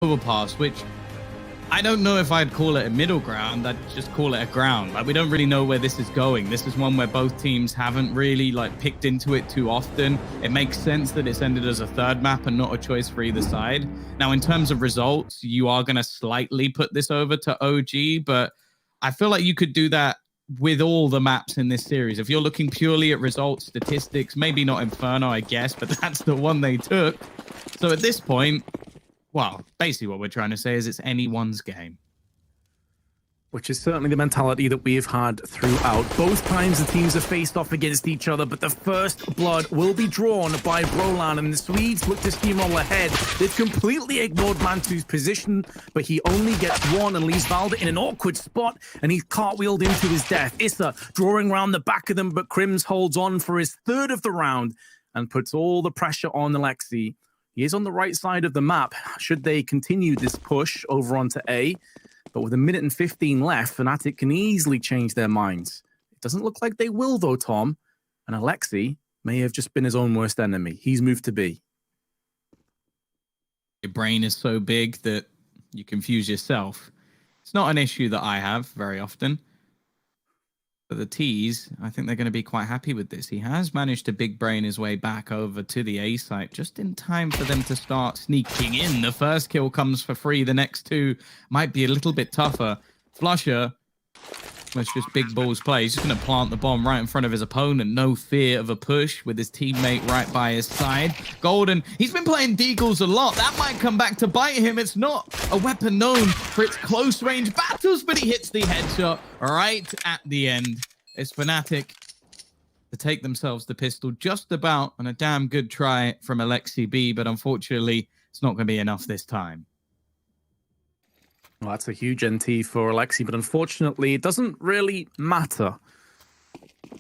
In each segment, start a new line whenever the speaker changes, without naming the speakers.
Overpass, which I don't know if I'd call it a middle ground. I'd just call it a ground. Like, we don't really know where this is going. This is one where both teams haven't really picked into it too often. It makes sense that it's ended as a third map and not a choice for either side. Now, in terms of results, you are going to slightly put this over to OG, but I feel like you could do that with all the maps in this series. If you're looking purely at results, statistics, maybe not Inferno, I guess, but that's the one they took. So at this point, well, basically what we're trying to say is it's anyone's game.
Which is certainly the mentality that we've had throughout. Both times the teams have faced off against each other, but the first blood will be drawn by Brolan, and the Swedes look to steamroll ahead. They've completely ignored Mantu's position, but he only gets one and leaves Valda in an awkward spot, and he's cartwheeled into his death. Issa drawing around the back of them, but Crims holds on for his third of the round and puts all the pressure on Alexi. He is on the right side of the map, should they continue this push over onto A. But with 1:15 left, Fnatic can easily change their minds. It doesn't look like they will, though, Tom. And Alexi may have just been his own worst enemy. He's moved to B.
Your brain is so big that you confuse yourself. It's not an issue that I have very often. But the T's, I think they're going to be quite happy with this. He has managed to big brain his way back over to the A site just in time for them to start sneaking in. The first kill comes for free. The next two might be a little bit tougher. Flusher, let's just big balls play. He's just going to plant the bomb right in front of his opponent. No fear of a push with his teammate right by his side. Golden, he's been playing Deagles a lot. That might come back to bite him. It's not a weapon known for its close range battles, but he hits the headshot right at the end. It's Fnatic to take themselves the pistol just about, and a damn good try from Alexi B, but unfortunately, it's not going to be enough this time.
Well, that's a huge NT for Alexi, but unfortunately, it doesn't really matter.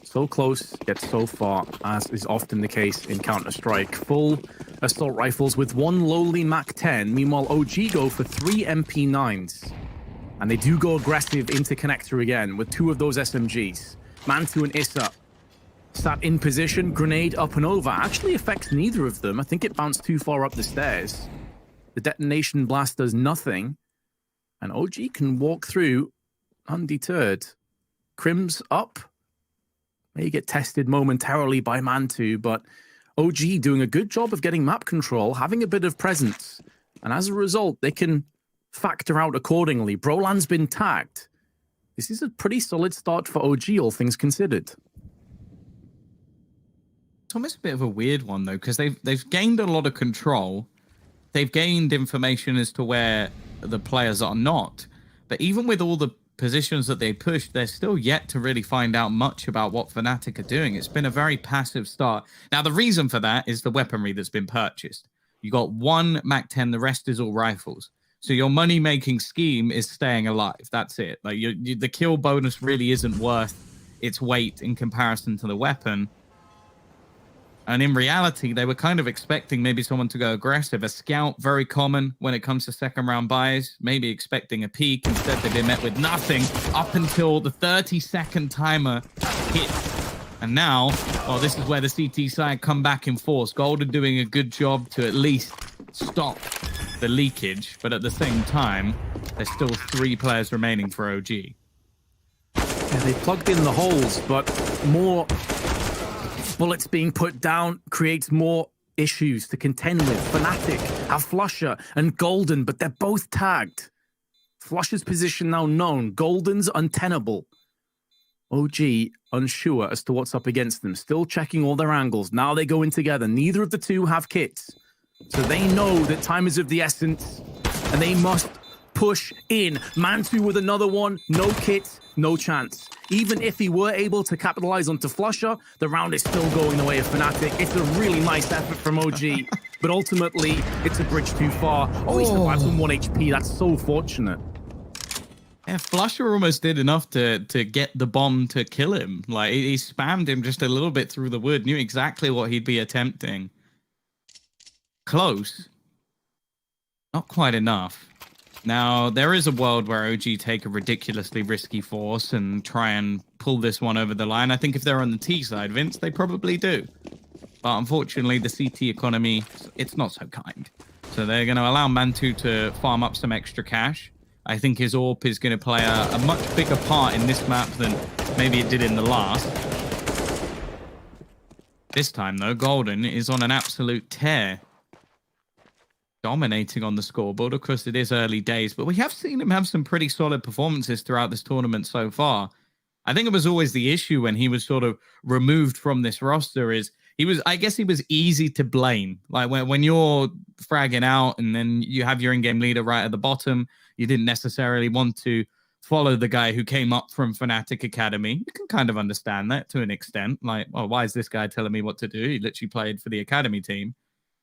So close, yet so far, as is often the case in Counter-Strike. Full assault rifles with one lowly MAC-10. Meanwhile, OG go for 3 MP9s. And they do go aggressive into connector again with 2 of those SMGs. Mantu and Issa sat in position, grenade up and over. Actually affects neither of them. I think it bounced too far up the stairs. The detonation blast does nothing. And OG can walk through undeterred. Crims up. May get tested momentarily by Mantu, but OG doing a good job of getting map control, having a bit of presence. And as a result, they can factor out accordingly. Brolan's been tagged. This is a pretty solid start for OG, all things considered.
It's almost a bit of a weird one, though, because they've gained a lot of control. They've gained information as to where the players are not. But even with all the positions that they pushed, they're still yet to really find out much about what Fnatic are doing. It's been a very passive start. Now, the reason for that is the weaponry that's been purchased. You got 1 MAC-10, the rest is all rifles. So your money-making scheme is staying alive. That's it. Like the kill bonus really isn't worth its weight in comparison to the weapon. And in reality, they were kind of expecting maybe someone to go aggressive. A scout, very common when it comes to second round buys. Maybe expecting a peek. Instead, they've been met with nothing up until the 30-second timer hit. And now, well, this is where the CT side come back in force. Golden doing a good job to at least stop the leakage. But at the same time, there's still 3 players remaining for OG.
Yeah, they plugged in the holes, but more bullets being put down creates more issues to contend with. Fnatic have Flusher and Golden, but they're both tagged. Flusher's position now known. Golden's untenable. OG unsure as to what's up against them. Still checking all their angles. Now they go in together. Neither of the two have kits. So they know that time is of the essence, and they must push in. Mantu with another one. No kits, no chance. Even if he were able to capitalize onto Flusher, the round is still going the way of Fnatic. It's a really nice effort from OG, but ultimately, it's a bridge too far. Oh, he survives on 1 HP. That's so fortunate.
Yeah, Flusher almost did enough to get the bomb to kill him. Like, he spammed him just a little bit through the wood, knew exactly what he'd be attempting. Close. Not quite enough. Now, there is a world where OG take a ridiculously risky force and try and pull this one over the line. I think if they're on the T side, Vince, they probably do. But unfortunately, the CT economy, it's not so kind. So they're going to allow Mantu to farm up some extra cash. I think his AWP is going to play a much bigger part in this map than maybe it did in the last. This time, though, Golden is on an absolute tear. Dominating on the scoreboard. Of course, it is early days, but we have seen him have some pretty solid performances throughout this tournament so far. I think it was always the issue when he was sort of removed from this roster is I guess he was easy to blame. Like when you're fragging out and then you have your in-game leader right at the bottom, you didn't necessarily want to follow the guy who came up from Fnatic Academy. You can kind of understand that to an extent. Like, oh, why is this guy telling me what to do? He literally played for the Academy team.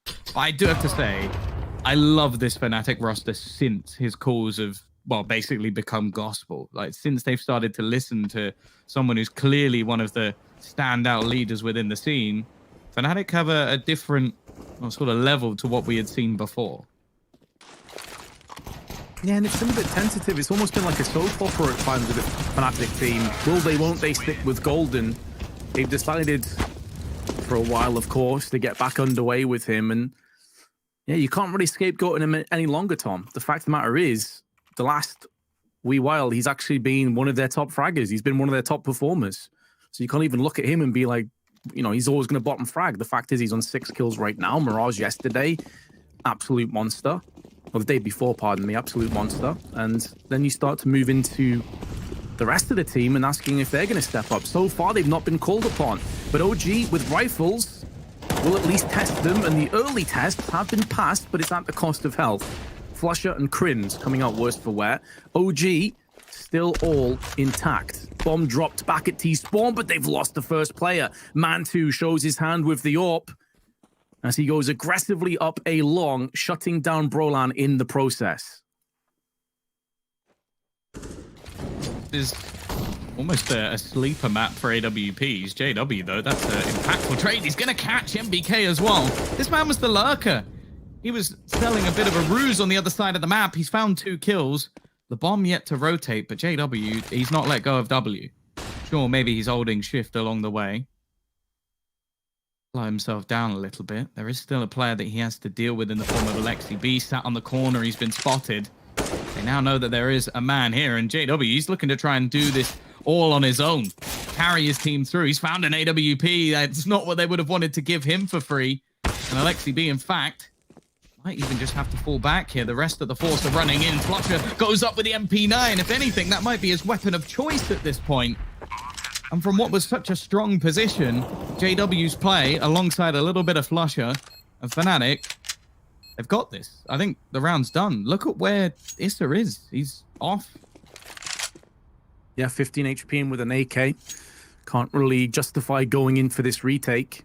But I do have to say, I love this Fnatic roster since his calls have, well, basically become gospel. Like, since they've started to listen to someone who's clearly one of the standout leaders within the scene, Fnatic have a different sort of level to what we had seen before.
Yeah, and it's been a bit tentative. It's almost been like a soap opera at times with the Fnatic team. Will they, won't they stick with Golden? They've decided for a while, of course, to get back underway with him. And yeah, you can't really scapegoat him any longer, Tom. The fact of the matter is, the last wee while, he's actually been one of their top fraggers. He's been one of their top performers. So you can't even look at him and be like, you know, he's always going to bottom frag. The fact is he's on 6 kills right now. Mirage yesterday, absolute monster. Or the day before, pardon me, absolute monster. And then you start to move into the rest of the team and asking if they're going to step up. So far, they've not been called upon. But OG, with rifles, will at least test them. And the early tests have been passed, but it's at the cost of health. Flusher and Crins coming out worse for wear. OG still all intact. Bomb dropped back at T-Spawn, but they've lost the first player. Mantu shows his hand with the AWP as he goes aggressively up a long, shutting down Brolan in the process.
This is almost a sleeper map for AWPs. JW, though, that's an impactful trade. He's going to catch MBK as well. This man was the lurker. He was selling a bit of a ruse on the other side of the map. He's found 2 kills. The bomb yet to rotate, but JW, he's not let go of W. Sure, maybe he's holding shift along the way. Slow himself down a little bit. There is still a player that he has to deal with in the form of Alexi B. Sat on the corner, he's been spotted. They now know that there is a man here, and JW, he's looking to try and do this all on his own. Carry his team through. He's found an AWP. That's not what they would have wanted to give him for free. And Alexi B, in fact, might even just have to fall back here. The rest of the force are running in. Flusher goes up with the MP9. If anything, that might be his weapon of choice at this point. And from what was such a strong position, JW's play, alongside a little bit of Flusher and Fnatic, they've got this. I think the round's done. Look at where Issa is. He's off.
Yeah, 15 HP in with an AK. Can't really justify going in for this retake.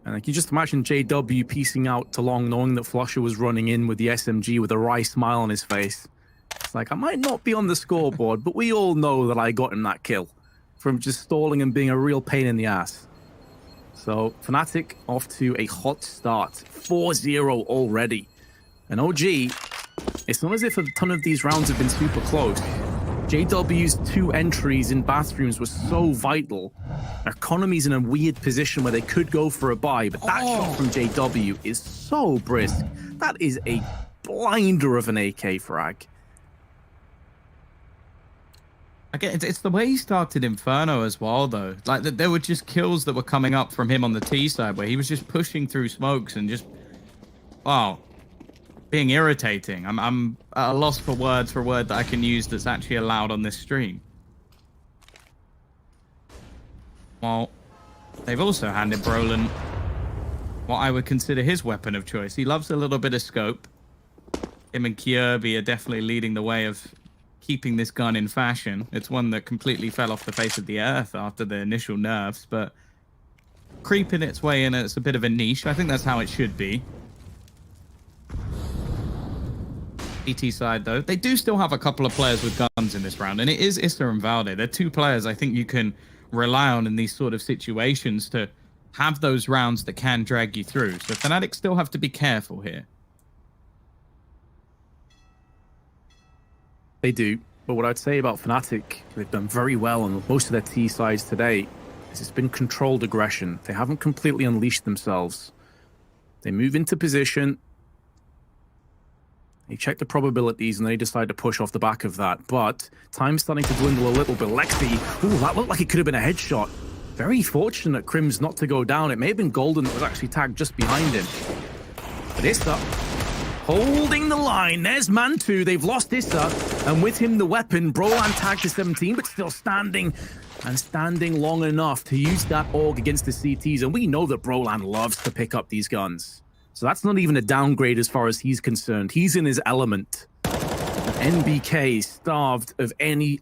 And like, you just imagine JW piecing out to long, knowing that Flusher was running in with the SMG with a wry smile on his face. It's like, I might not be on the scoreboard, but we all know that I got him that kill from just stalling and being a real pain in the ass. So Fnatic off to a hot start. 4-0 already. And OG, it's not as if a ton of these rounds have been super close. JW's 2 entries in bathrooms was so vital. Economy's in a weird position where they could go for a buy, but that shot from JW is so brisk. That is a blinder of an AK frag.
Again, it's the way he started Inferno as well, though. Like, there were just kills that were coming up from him on the T side where he was just pushing through smokes and just, wow, being irritating. I'm at a loss for words for a word that I can use that's actually allowed on this stream. Well, they've also handed Brolan what I would consider his weapon of choice. He loves a little bit of scope. Him and Kierby are definitely leading the way of keeping this gun in fashion. It's one that completely fell off the face of the earth after the initial nerfs, but creeping its way in, it's a bit of a niche. I think that's how it should be. ET side, though, they do still have a couple of players with guns in this round, and it is Issa and Valde. They're 2 players I think you can rely on in these sort of situations to have those rounds that can drag you through. So Fnatic still have to be careful here.
They do, but what I'd say about Fnatic, they've done very well on most of their T sides today, is it's been controlled aggression. They haven't completely unleashed themselves. They move into position, They check the probabilities and they decide to push off the back of that. But time's starting to dwindle a little bit. Lexi, ooh, that looked like it could have been a headshot. Very fortunate Crims not to go down. It may have been Golden that was actually tagged just behind him. But Issa holding the line. There's Mantu. They've lost Issa. And with him the weapon, Brolan tagged to 17, but still standing. And standing long enough to use that AUG against the CTs. And we know that Brolan loves to pick up these guns. So that's not even a downgrade as far as he's concerned. He's in his element. NBK, starved of any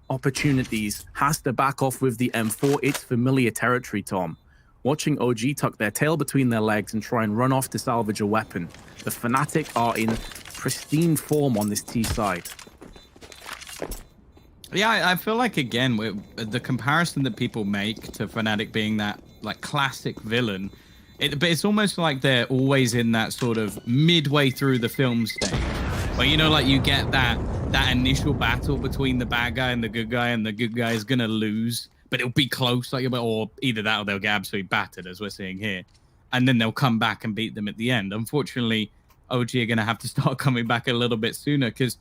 opportunities, has to back off with the M4. It's familiar territory, Tom. Watching OG tuck their tail between their legs and try and run off to salvage a weapon. The Fnatic are in pristine form on this T side.
Yeah, I feel like, again, the comparison that people make to Fnatic being that like classic villain, but it's almost like they're always in that sort of midway through the film stage, where, you know, like you get that initial battle between the bad guy and the good guy, and the good guy is gonna lose, but it'll be close, like, or either that or they'll get absolutely battered, as we're seeing here, and then they'll come back and beat them at the end. Unfortunately, OG are gonna have to start coming back a little bit sooner, because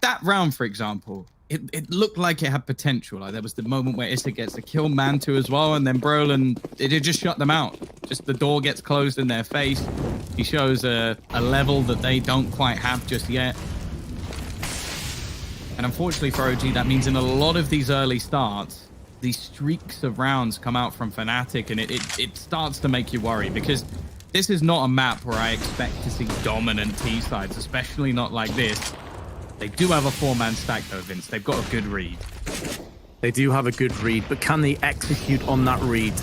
that round, for example, it looked like it had potential. Like, there was the moment where Issa gets a kill, Mantu as well, and then Brolan, it just shut them out. Just the door gets closed in their face. He shows a level that they don't quite have just yet. And unfortunately for OG, that means in a lot of these early starts, these streaks of rounds come out from Fnatic, and it starts to make you worry, because this is not a map where I expect to see dominant T-sides, especially not like this. They do have a 4-man stack though, Vince. They've got a good read.
They do have a good read, but can they execute on that read?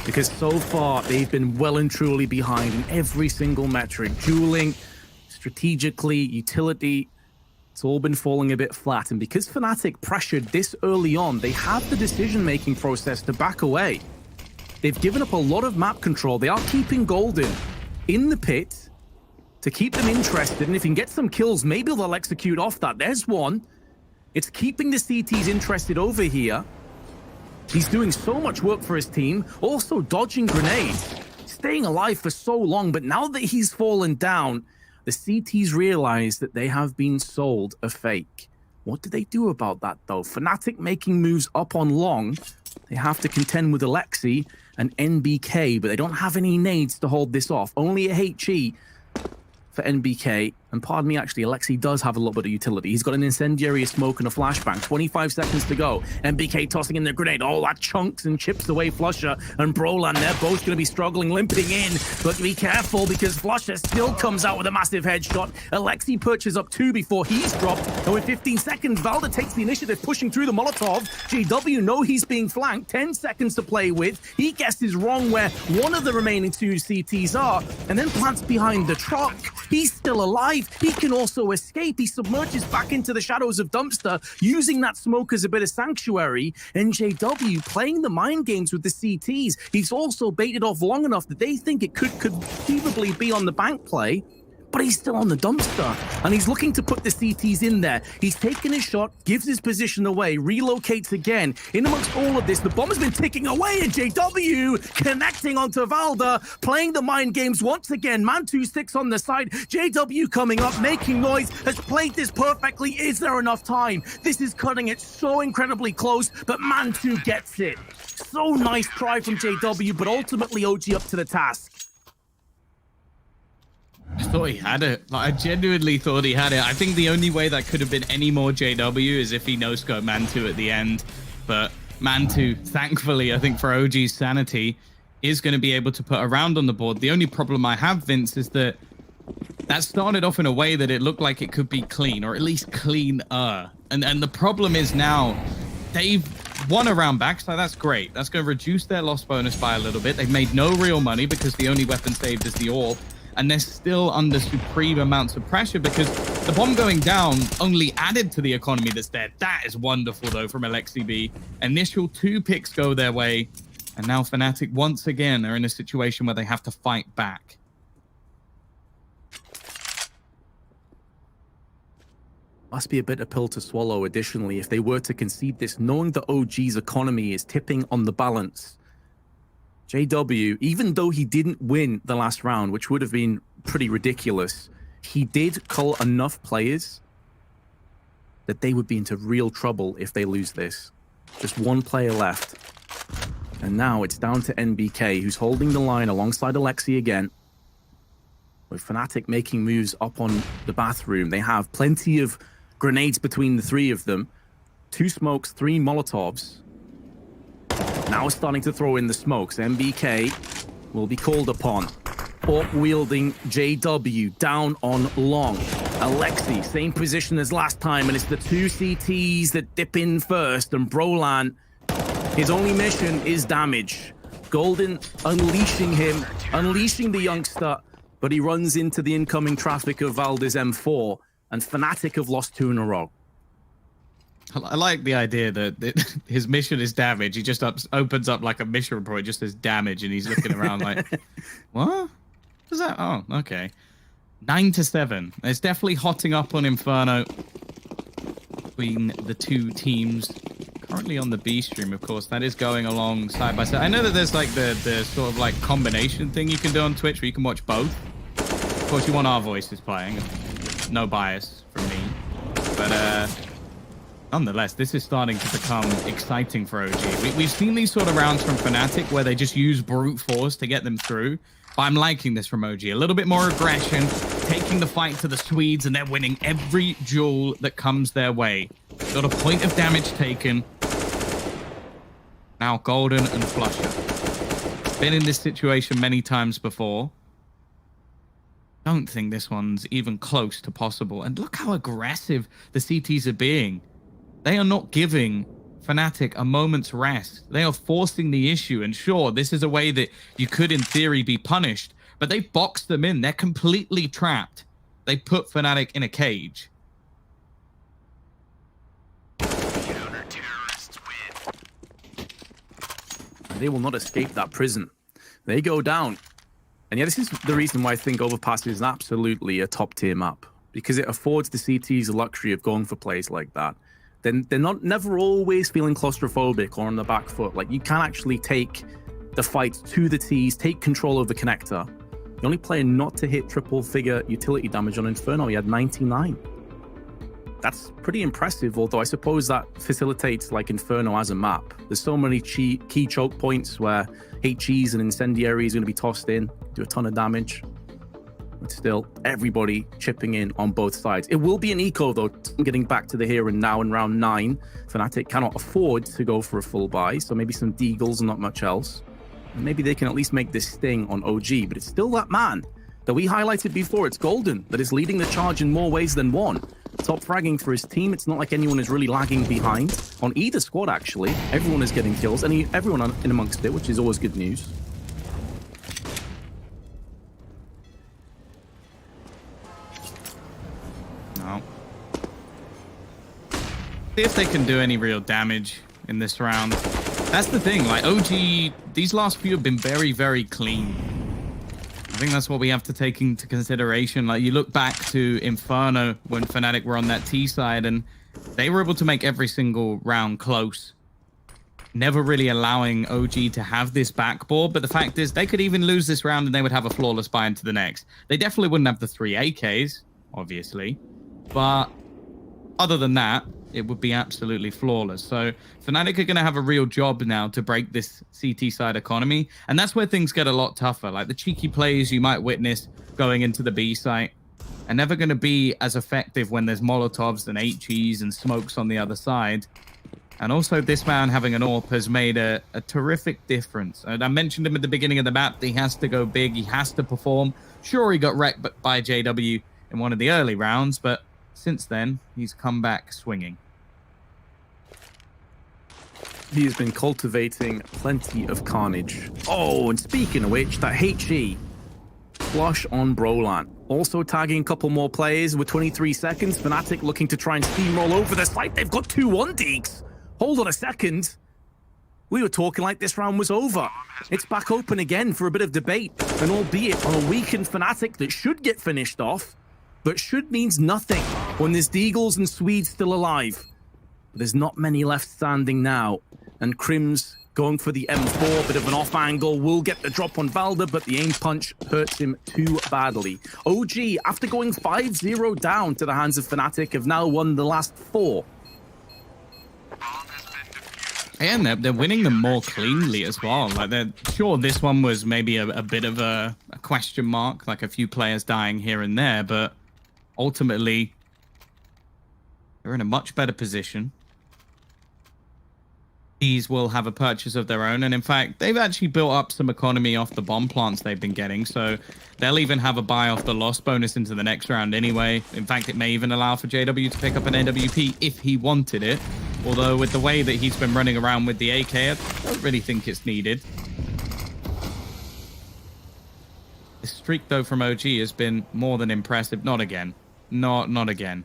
Because so far, they've been well and truly behind in every single metric. Dueling, strategically, utility, it's all been falling a bit flat. And because Fnatic pressured this early on, they have the decision-making process to back away. They've given up a lot of map control. They are keeping Golden in the pit to keep them interested, and if he can get some kills, maybe they'll execute off that. There's one. It's keeping the CTs interested over here. He's doing so much work for his team, also dodging grenades, staying alive for so long, but now that he's fallen down, the CTs realize that they have been sold a fake. What do they do about that, though? Fnatic making moves up on long. They have to contend with Alexi and NBK, but they don't have any nades to hold this off. Only a HE for NBK, and pardon me, actually, Alexi does have a little bit of utility. He's got an incendiary, a smoke, and a flashbang. 25 seconds to go. NBK tossing in their grenade. Oh, that chunks and chips away Flusher and Brolan. They're both going to be struggling, limping in, but be careful, because Flusher still comes out with a massive headshot. Alexi perches up 2 before he's dropped, and with 15 seconds, Valda takes the initiative, pushing through the Molotov. JW know he's being flanked. 10 seconds to play with. He guesses wrong where one of the remaining 2 CTs are, and then plants behind the truck. He's still alive. He can also escape. He submerges back into the shadows of Dumpster, using that smoke as a bit of sanctuary. And JW playing the mind games with the CTs. He's also baited off long enough that they think it could conceivably be on the bank play. But he's still on the Dumpster, and he's looking to put the CTs in there. He's taken his shot, gives his position away, relocates again. In amongst all of this, the bomb has been ticking away, and JW connecting onto Valda, playing the mind games once again. Mantu sticks on the side. JW coming up, making noise, has played this perfectly. Is there enough time? This is cutting it so incredibly close, but Mantu gets it. So nice try from JW, but ultimately OG up to the task.
I thought he had it. Like, I genuinely thought he had it. I think the only way that could have been any more JW is if he no-scoped Mantu at the end. But Mantu, thankfully, I think for OG's sanity, is going to be able to put a round on the board. The only problem I have, Vince, is that started off in a way that it looked like it could be clean, or at least cleaner. And the problem is now they've won a round back, so that's great. That's going to reduce their loss bonus by a little bit. They've made no real money because the only weapon saved is the AWP. And they're still under supreme amounts of pressure because the bomb going down only added to the economy that's there. That is wonderful, though, from Alexi B. Initial 2 picks go their way, and now Fnatic once again are in a situation where they have to fight back.
Must be a bitter pill to swallow, additionally, if they were to concede this, knowing that OG's economy is tipping on the balance. JW, even though he didn't win the last round, which would have been pretty ridiculous, he did cull enough players that they would be into real trouble if they lose this. Just one player left. And now it's down to NBK, who's holding the line alongside Alexi again. With Fnatic making moves up on the bathroom. They have plenty of grenades between the three of them. 2 smokes, 3 Molotovs. Now starting to throw in the smokes. MBK will be called upon. Orc-wielding JW down on long. Alexi, same position as last time, and it's the 2 CTs that dip in first, and Brolan, his only mission is damage. Golden unleashing him, unleashing the youngster, but he runs into the incoming traffic of Valdez M4, and Fnatic have lost 2 in a row.
I like the idea that his mission is damage. He just opens up like a mission report, just says damage, and he's looking around like, what? What's that? Oh, okay. 9-7. It's definitely hotting up on Inferno between the 2 teams. Currently on the B stream, of course. That is going along side by side. I know that there's like the sort of like combination thing you can do on Twitch where you can watch both. Of course, you want our voices playing. No bias from me. But nonetheless, this is starting to become exciting for OG. We've seen these sort of rounds from Fnatic where they just use brute force to get them through. But I'm liking this from OG. A little bit more aggression, taking the fight to the Swedes, and they're winning every duel that comes their way. Got a point of damage taken. Now Golden and Flusher. Been in this situation many times before. Don't think this one's even close to possible. And look how aggressive the CTs are being. They are not giving Fnatic a moment's rest. They are forcing the issue. And sure, this is a way that you could, in theory, be punished. But they boxed them in. They're completely trapped. They put Fnatic in a cage.
They will not escape that prison. They go down. And yeah, this is the reason why I think Overpass is absolutely a top-tier map. Because it affords the CTs the luxury of going for plays like that. Then they're never always feeling claustrophobic or on the back foot. Like, you can actually take the fight to the T's, take control of the connector. The only player not to hit triple-figure utility damage on Inferno, he had 99. That's pretty impressive, although I suppose that facilitates like Inferno as a map. There's so many key choke points where HEs and Incendiary is going to be tossed in, do a ton of damage. But still, everybody chipping in on both sides. It will be an eco, though, getting back to the here and now in round 9. Fnatic cannot afford to go for a full buy, so maybe some deagles and not much else. And maybe they can at least make this sting on OG, but it's still that man that we highlighted before. It's Golden that is leading the charge in more ways than one. Top fragging for his team. It's not like anyone is really lagging behind on either squad, actually. Everyone is getting kills, and everyone in amongst it, which is always good news.
No. See if they can do any real damage in this round. That's the thing, like OG, these last few have been very, very clean. I think that's what we have to take into consideration. Like, you look back to Inferno when Fnatic were on that T side, and they were able to make every single round close. Never really allowing OG to have this backboard, but the fact is they could even lose this round and they would have a flawless buy into the next. They definitely wouldn't have the 3 AKs, obviously, but other than that, it would be absolutely flawless. So Fnatic are going to have a real job now to break this CT side economy. And that's where things get a lot tougher. Like the cheeky plays you might witness going into the B site are never going to be as effective when there's Molotovs and HEs and smokes on the other side. And also this man having an AWP has made a terrific difference. And I mentioned him at the beginning of the map. He has to go big. He has to perform. Sure, he got wrecked by JW in one of the early rounds, but since then, he's come back swinging.
He has been cultivating plenty of carnage. Oh, and speaking of which, that HE flush on Brolan. Also tagging a couple more players with 23 seconds. Fnatic looking to try and steamroll over the site. They've got 2-1 deeks. Hold on a second. We were talking like this round was over. It's back open again for a bit of debate. And albeit on a weakened Fnatic that should get finished off, but should means nothing when there's Deagles and Swedes still alive. But there's not many left standing now. And Crim's going for the M4, bit of an off angle, will get the drop on Valda, but the aim punch hurts him too badly. OG, after going 5-0 down to the hands of Fnatic, have now won the last 4.
And they're winning them more cleanly as well. Like, they're sure this one was maybe a bit of a question mark, like a few players dying here and there, but ultimately they're in a much better position. These will have a purchase of their own, and in fact, they've actually built up some economy off the bomb plants they've been getting, so they'll even have a buy off the loss bonus into the next round anyway. In fact, it may even allow for JW to pick up an AWP if he wanted it, although with the way that he's been running around with the AK, I don't really think it's needed. The streak, though, from OG has been more than impressive. Not again. Not again.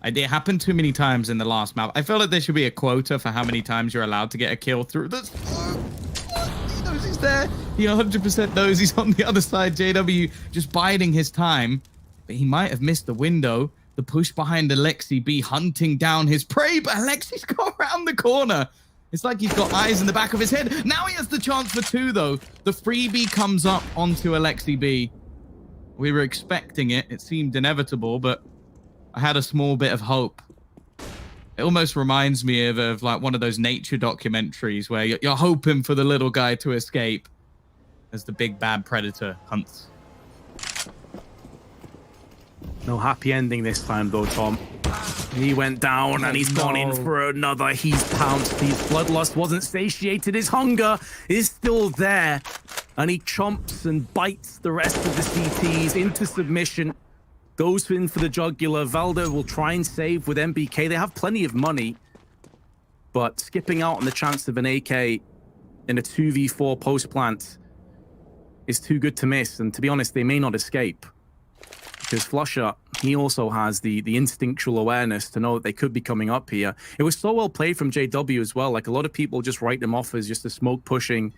It happened too many times in the last map. I feel like there should be a quota for how many times you're allowed to get a kill through this. He knows he's there. He 100% knows he's on the other side. JW just biding his time. But he might have missed the window. The push behind Alexi B hunting down his prey. But Alexi's got around the corner. It's like he's got eyes in the back of his head. Now he has the chance for 2, though. The freebie comes up onto Alexi B. We were expecting it. It seemed inevitable, but I had a small bit of hope. It almost reminds me of like one of those nature documentaries where you're hoping for the little guy to escape as the big bad predator hunts.
No happy ending this time, though, Tom. He went down and he's gone in for another. He's pounced. His bloodlust wasn't satiated. His hunger is still there. And he chomps and bites the rest of the CTs into submission. Goes in for the jugular. Valda will try and save with MBK. They have plenty of money, but skipping out on the chance of an AK in a 2v4 post plant is too good to miss. And to be honest, they may not escape because Flusher, he also has the instinctual awareness to know that they could be coming up here. It was so well played from JW as well. Like, a lot of people just write them off as just a smoke pushing,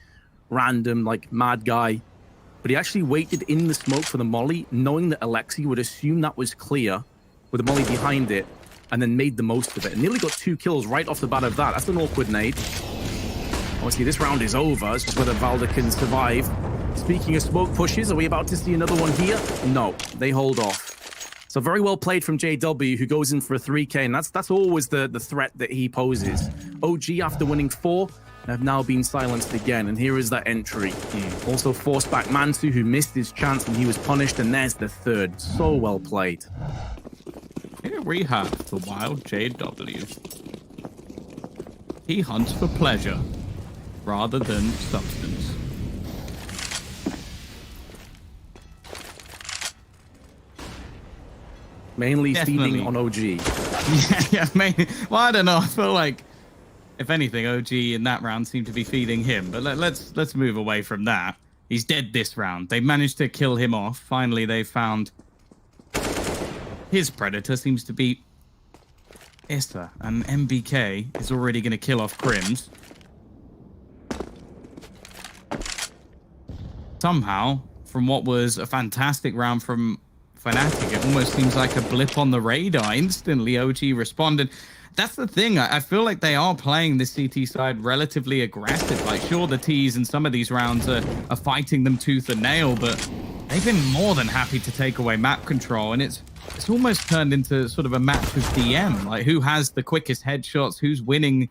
random, like, mad guy. But he actually waited in the smoke for the molly, knowing that Alexi would assume that was clear with the molly behind it, and then made the most of it. And nearly got 2 kills right off the bat of that. That's an awkward nade. Obviously, this round is over. It's just whether Valda can survive. Speaking of smoke pushes, are we about to see another one here? No, they hold off. So very well played from JW, who goes in for a 3K, and that's always the threat that he poses. OG, after winning 4, have now been silenced again, and here is that entry. Also forced back Mansu, who missed his chance and he was punished, and there's the 3rd. So well played.
Here we have the wild JW. He hunts for pleasure rather than substance.
Mainly
Definitely.
feeding on OG.
yeah, mainly. Well, I don't know. I feel like, if anything, OG in that round seemed to be feeding him. But let's move away from that. He's dead this round. They managed to kill him off. Finally, they found his predator seems to be Issa, and MBK is already going to kill off Crims. Somehow, from what was a fantastic round from Fnatic, it almost seems like a blip on the radar. Instantly, OG responded. That's the thing. I feel like they are playing the CT side relatively aggressive. Like, sure, the Ts in some of these rounds are fighting them tooth and nail, but they've been more than happy to take away map control. And it's almost turned into sort of a match of DM. Like, who has the quickest headshots? Who's winning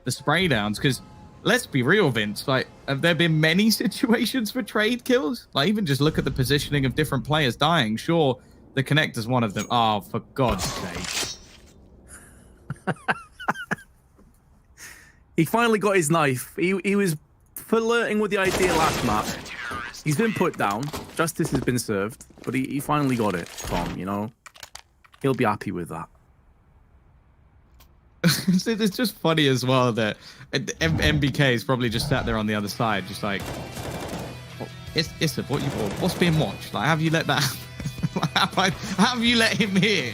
the spray downs? Because let's be real, Vince. Like, have there been many situations for trade kills? Like, even just look at the positioning of different players dying. Sure, the Connector's one of them. Oh, for God's sake.
He finally got his knife. He was flirting with the idea last map. He's been put down. Justice has been served. But he finally got it, Tom, you know? He'll be happy with that.
It's just funny as well that MBK is probably just sat there on the other side, just like, Issa, what's being watched? Like, have you let that happen? How have you let him hear?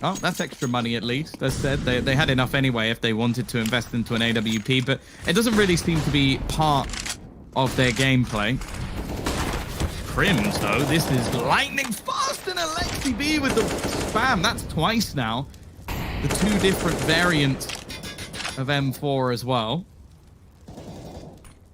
Oh, that's extra money at least. As said, they had enough anyway if they wanted to invest into an AWP, but it doesn't really seem to be part of their gameplay. Crims, though, this is lightning fast, and Alexi B with the spam. That's twice now. the two different variants of M4 as well.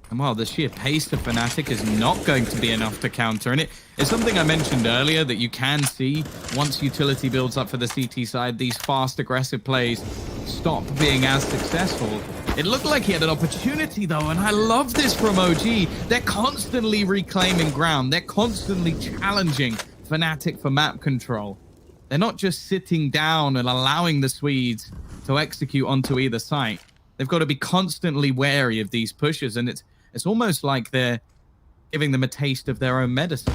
And well, the sheer pace of Fnatic is not going to be enough to counter. And it's something I mentioned earlier that you can see once utility builds up for the CT side, these fast, aggressive plays stop being as successful. It looked like he had an opportunity, though, and I love this from OG. They're constantly reclaiming ground. They're constantly challenging Fnatic for map control. They're not just sitting down and allowing the Swedes to execute onto either site. They've got to be constantly wary of these pushes, and it's almost like they're giving them a taste of their own medicine.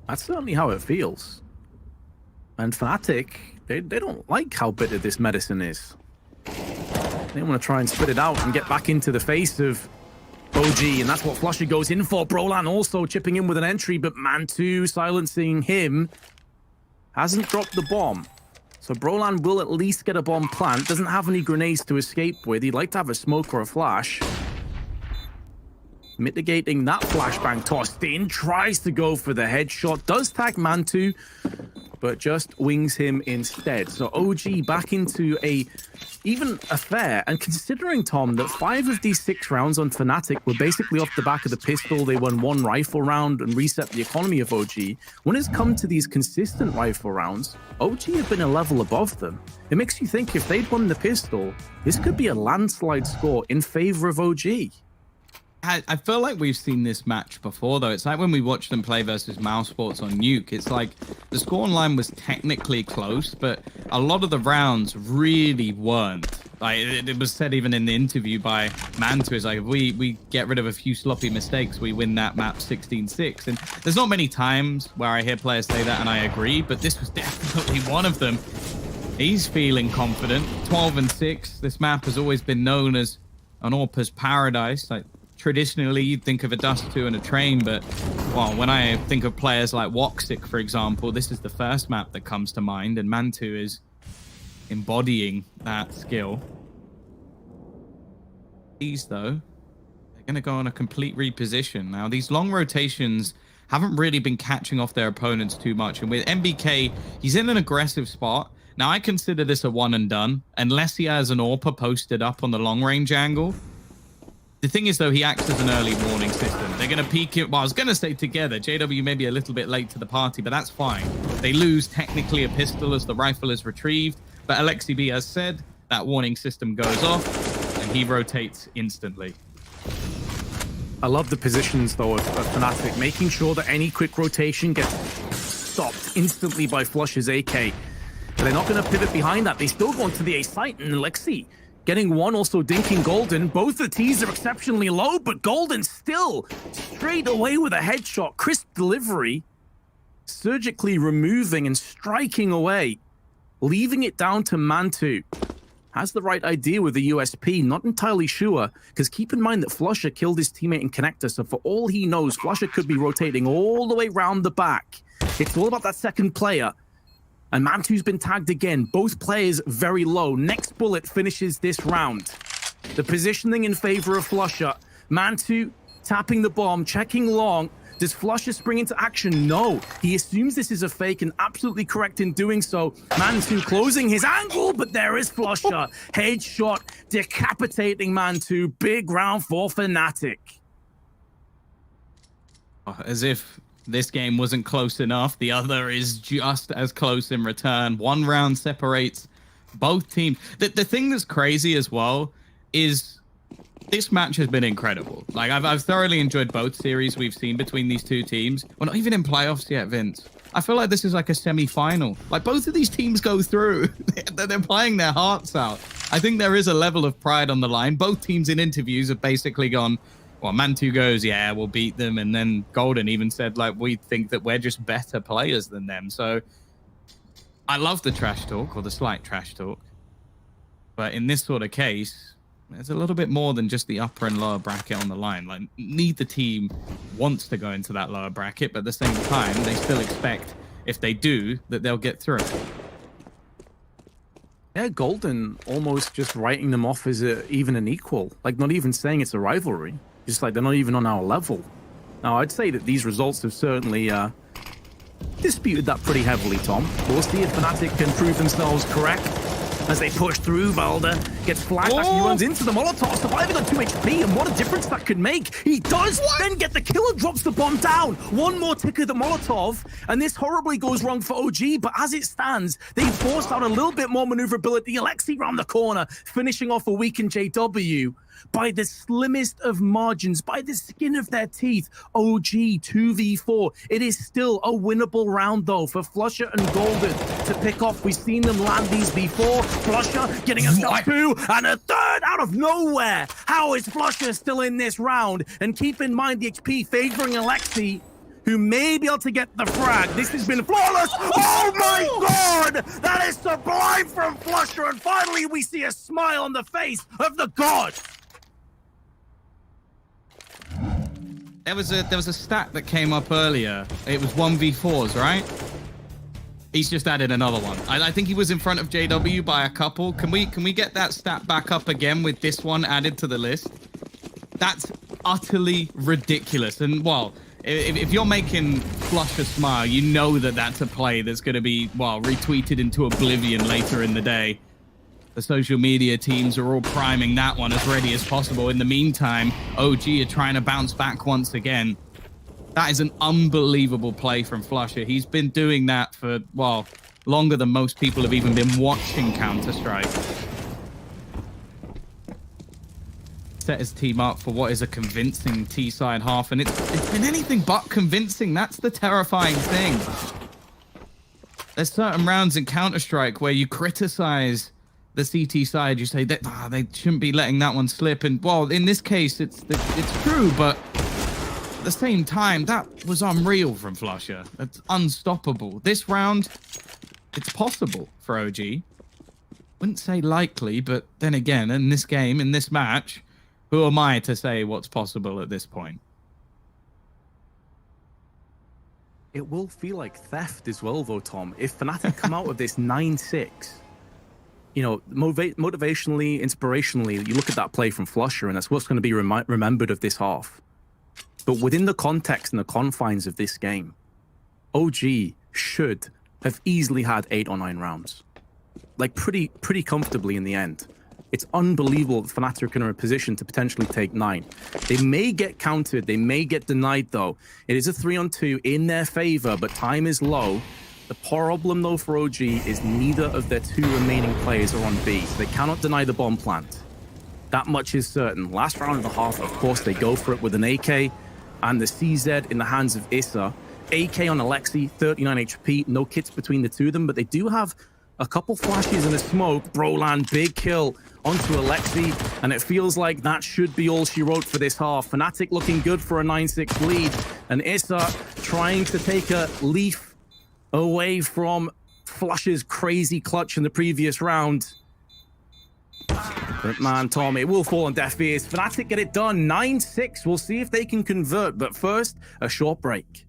That's certainly how it feels. And Fnatic, they don't like how bitter this medicine is. They want to try and spit it out and get back into the face of OG, and that's what flusha goes in for. Brolan also chipping in with an entry, but Mantu silencing him. Hasn't dropped the bomb. So Brolan will at least get a bomb plant. Doesn't have any grenades to escape with. He'd like to have a smoke or a flash. Mitigating that flashbang tossed in. Tries to go for the headshot. Does tag Mantu, but just wings him instead. So OG back into even a fair. And considering, Tom, that 5 of these 6 rounds on Fnatic were basically off the back of the pistol, they won 1 rifle round and reset the economy of OG. When it's come to these consistent rifle rounds, OG have been a level above them. It makes you think if they'd won the pistol, this could be a landslide score in favor of OG.
I feel like we've seen this match before, though. It's like when we watched them play versus Mouse Sports on Nuke. It's like the score line was technically close, but a lot of the rounds really weren't. Like it was said even in the interview by Mantu, is like, if we get rid of a few sloppy mistakes, we win that map 16-6. And there's not many times where I hear players say that, and I agree, but this was definitely one of them. He's feeling confident. 12-6. This map has always been known as an AWP's paradise. Like, traditionally, you'd think of a Dust 2 and a Train, but, well, when I think of players like Woxic, for example, this is the first map that comes to mind, and Mantu is embodying that skill. These, though, they're going to go on a complete reposition. Now, these long rotations haven't really been catching off their opponents too much, and with MBK, he's in an aggressive spot. Now, I consider this a one and done, unless he has an AWP posted up on the long-range angle. The thing is, though, he acts as an early warning system. They're going to peek it. Well, I was going to say together. JW may be a little bit late to the party, but that's fine. They lose technically a pistol as the rifle is retrieved. But Alexi B has said that warning system goes off, and he rotates instantly.
I love the positions, though, of Fnatic, making sure that any quick rotation gets stopped instantly by flusha's AK. But they're not going to pivot behind that. They still go onto the A site, and Alexi getting one, also dinking Golden. Both the T's are exceptionally low, but Golden still straight away with a headshot. Crisp delivery, surgically removing and striking away, leaving it down to Mantu. Has the right idea with the USP, not entirely sure, because keep in mind that flusha killed his teammate in connector, so for all he knows, flusha could be rotating all the way round the back. It's all about that second player. And Mantu's been tagged again. Both players very low. Next bullet finishes this round. The positioning in favor of flusha. Mantu tapping the bomb, checking long. Does flusha spring into action? No. He assumes this is a fake and absolutely correct in doing so. Mantu closing his angle, but there is flusha. Headshot decapitating Mantu. Big round for Fnatic.
As if this game wasn't close enough. The other is just as close in return. One round separates both teams. The thing that's crazy as well is this match has been incredible. Like, I've thoroughly enjoyed both series we've seen between these two teams. We're not even in playoffs yet, Vince. I feel like this is like a semi-final. Like, both of these teams go through. They're playing their hearts out. I think there is a level of pride on the line. Both teams in interviews have basically gone, well, Mantu goes, yeah, we'll beat them. And then Golden even said, like, we think that we're just better players than them. So I love the trash talk, or the slight trash talk. But in this sort of case, there's a little bit more than just the upper and lower bracket on the line. Like, neither team wants to go into that lower bracket, but at the same time, they still expect, if they do, that they'll get through.
Yeah, Golden almost just writing them off as even an equal. Like, not even saying it's a rivalry. Just like they're not even on our level. Now, I'd say that these results have certainly disputed that pretty heavily, Tom. We'll see if Fnatic can prove themselves correct. As they push through, Valder gets flagged as he runs into the Molotov, surviving on 2 HP, and what a difference that could make. He does then get the kill and drops the bomb down. One more tick of the Molotov, and this horribly goes wrong for OG, but as it stands, they forced out a little bit more maneuverability. Alexi round the corner, finishing off a weakened JW. By the slimmest of margins, by the skin of their teeth, OG 2v4. It is still a winnable round, though, for Flusher and Golden to pick off. We've seen them land these before. Flusher getting a 2 and a third out of nowhere. How is Flusher still in this round? And keep in mind the HP favoring Alexi, who may be able to get the frag. This has been flawless. Oh my God! That is sublime from Flusher. And finally, we see a smile on the face of the god.
There was a stat that came up earlier. It was 1v4s, right? He's just added another one. I think he was in front of JW by a couple. Can we get that stat back up again with this one added to the list? That's utterly ridiculous. And well, if you're making Flusher smile, you know that that's a play that's going to be, well, retweeted into oblivion later in the day. The social media teams are all priming that one as ready as possible. In the meantime, OG are trying to bounce back once again. That is an unbelievable play from Flusher. He's been doing that for, well, longer than most people have even been watching Counter-Strike. Set his team up for what is a convincing T-side half, and it's been anything but convincing. That's the terrifying thing. There's certain rounds in Counter-Strike where you criticize the CT side, you say that they shouldn't be letting that one slip, and well, in this case, it's true, but at the same time, that was unreal from Flusher. That's unstoppable. This round, it's possible for OG. Wouldn't say likely, but then again, in this game, in this match, who am I to say what's possible at this point?
It will feel like theft as well, though, Tom. If Fnatic come out of this 9-6, you know, motivationally, inspirationally, you look at that play from Flusher, and that's what's going to be remembered of this half. But within the context and the confines of this game, OG should have easily had 8 or 9 rounds. Like, pretty comfortably in the end. It's unbelievable that Fnatic are in a position to potentially take 9. They may get countered, they may get denied, though. It is a 3-on-2 in their favor, but time is low. The problem, though, for OG is neither of their 2 remaining players are on B, so they cannot deny the bomb plant. That much is certain. Last round of the half, of course, they go for it with an AK, and the CZ in the hands of Issa. AK on Alexi, 39 HP, no kits between the two of them, but they do have a couple flashes and a smoke. Broland, big kill onto Alexi, and it feels like that should be all she wrote for this half. Fnatic looking good for a 9-6 lead, and Issa trying to take a leaf away from Flusher's crazy clutch in the previous round. But man, Tom, it will fall on deaf ears. Fnatic get it done, 9-6. We'll see if they can convert, but first, a short break.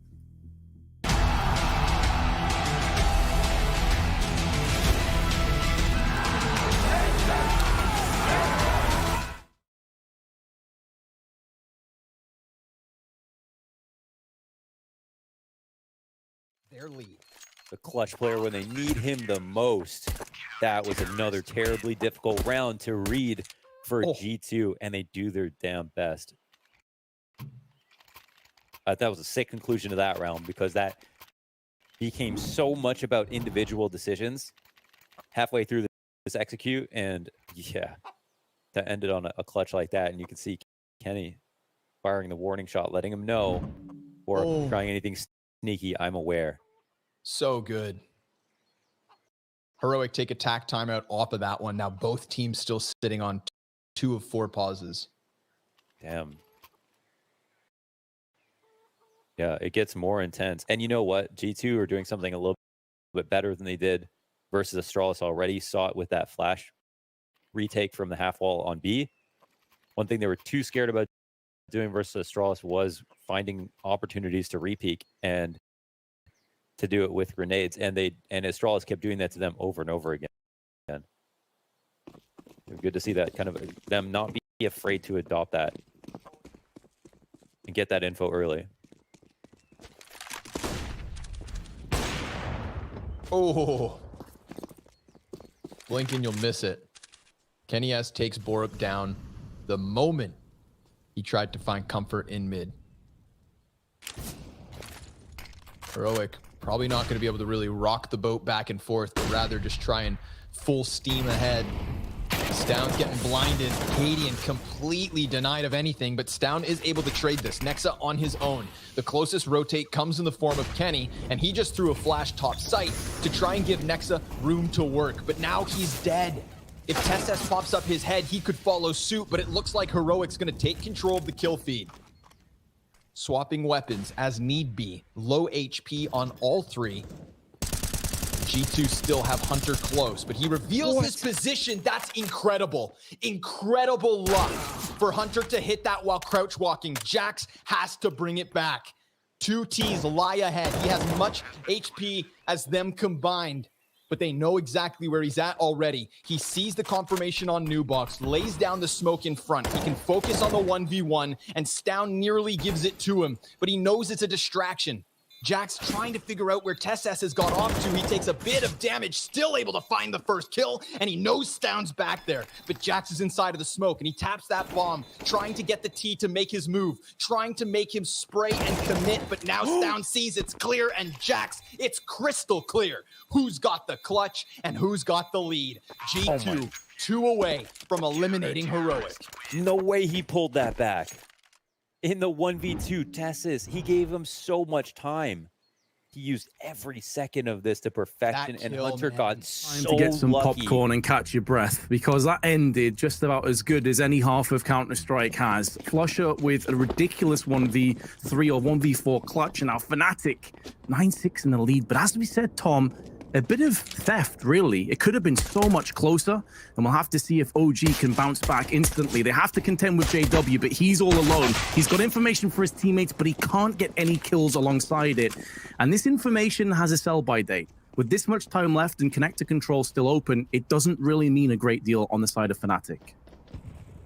Their lead. The clutch player when they need him the most. That was another terribly difficult round to read for G2, and they do their damn best. That was a sick conclusion to that round, because that became so much about individual decisions halfway through this execute, and yeah, that ended on a clutch like that. And you can see Kenny firing the warning shot, letting him know, or trying anything sneaky, I'm aware.
So good. Heroic take attack timeout off of that one. Now both teams still sitting on 2 of 4 pauses.
Damn. Yeah, it gets more intense. And you know what? G2 are doing something a little bit better than they did versus Astralis already. Saw it with that flash retake from the half wall on B. One thing they were too scared about doing versus Astralis was finding opportunities to repeak and to do it with grenades, and Astralis kept doing that to them over and over again. Good to see that, kind of them not be afraid to adopt that and get that info early.
Oh. Blink and you'll miss it. Kenny S takes Borup down the moment he tried to find comfort in mid. Heroic probably not going to be able to really rock the boat back and forth, but rather just try and full steam ahead. Stound's getting blinded. Cadian completely denied of anything, but Stound is able to trade this. Nexa on his own. The closest rotate comes in the form of Kenny, and he just threw a flash top sight to try and give Nexa room to work, but now he's dead. If Tesses pops up his head, he could follow suit, but it looks like Heroic's going to take control of the kill feed. Swapping weapons as need be. Low HP on all three. G2 still have Hunter close, but he reveals his position. That's incredible. Incredible luck for Hunter to hit that while crouch walking. Jax has to bring it back. 2 Ts lie ahead. He has much HP as them combined, but they know exactly where he's at already. He sees the confirmation on New Box, lays down the smoke in front. He can focus on the 1v1, and Stound nearly gives it to him, but he knows it's a distraction. Jax trying to figure out where Tesses has got off to. He takes a bit of damage, still able to find the first kill, and he knows Stound's back there. But Jax is inside of the smoke, and he taps that bomb, trying to get the T to make his move, trying to make him spray and commit, but now Stound sees it's clear, and Jax, it's crystal clear. Who's got the clutch, and who's got the lead? G2, 2 away from eliminating Heroic.
No way he pulled that back. In the 1v2, Tessis, he gave him so much time. He used every second of this to perfection, and Hunter got so
to get some
lucky.
popcorn and catch your breath, because that ended just about as good as any half of Counter-Strike has. Flusher with a ridiculous 1v3 or 1v4 clutch, and now Fnatic 9-6 in the lead. But as we said, Tom, a bit of theft, really. It could have been so much closer, and we'll have to see if OG can bounce back instantly. They have to contend with JW, but he's all alone. He's got information for his teammates, but he can't get any kills alongside it. And this information has a sell-by date. With this much time left and connector control still open, it doesn't really mean a great deal on the side of Fnatic.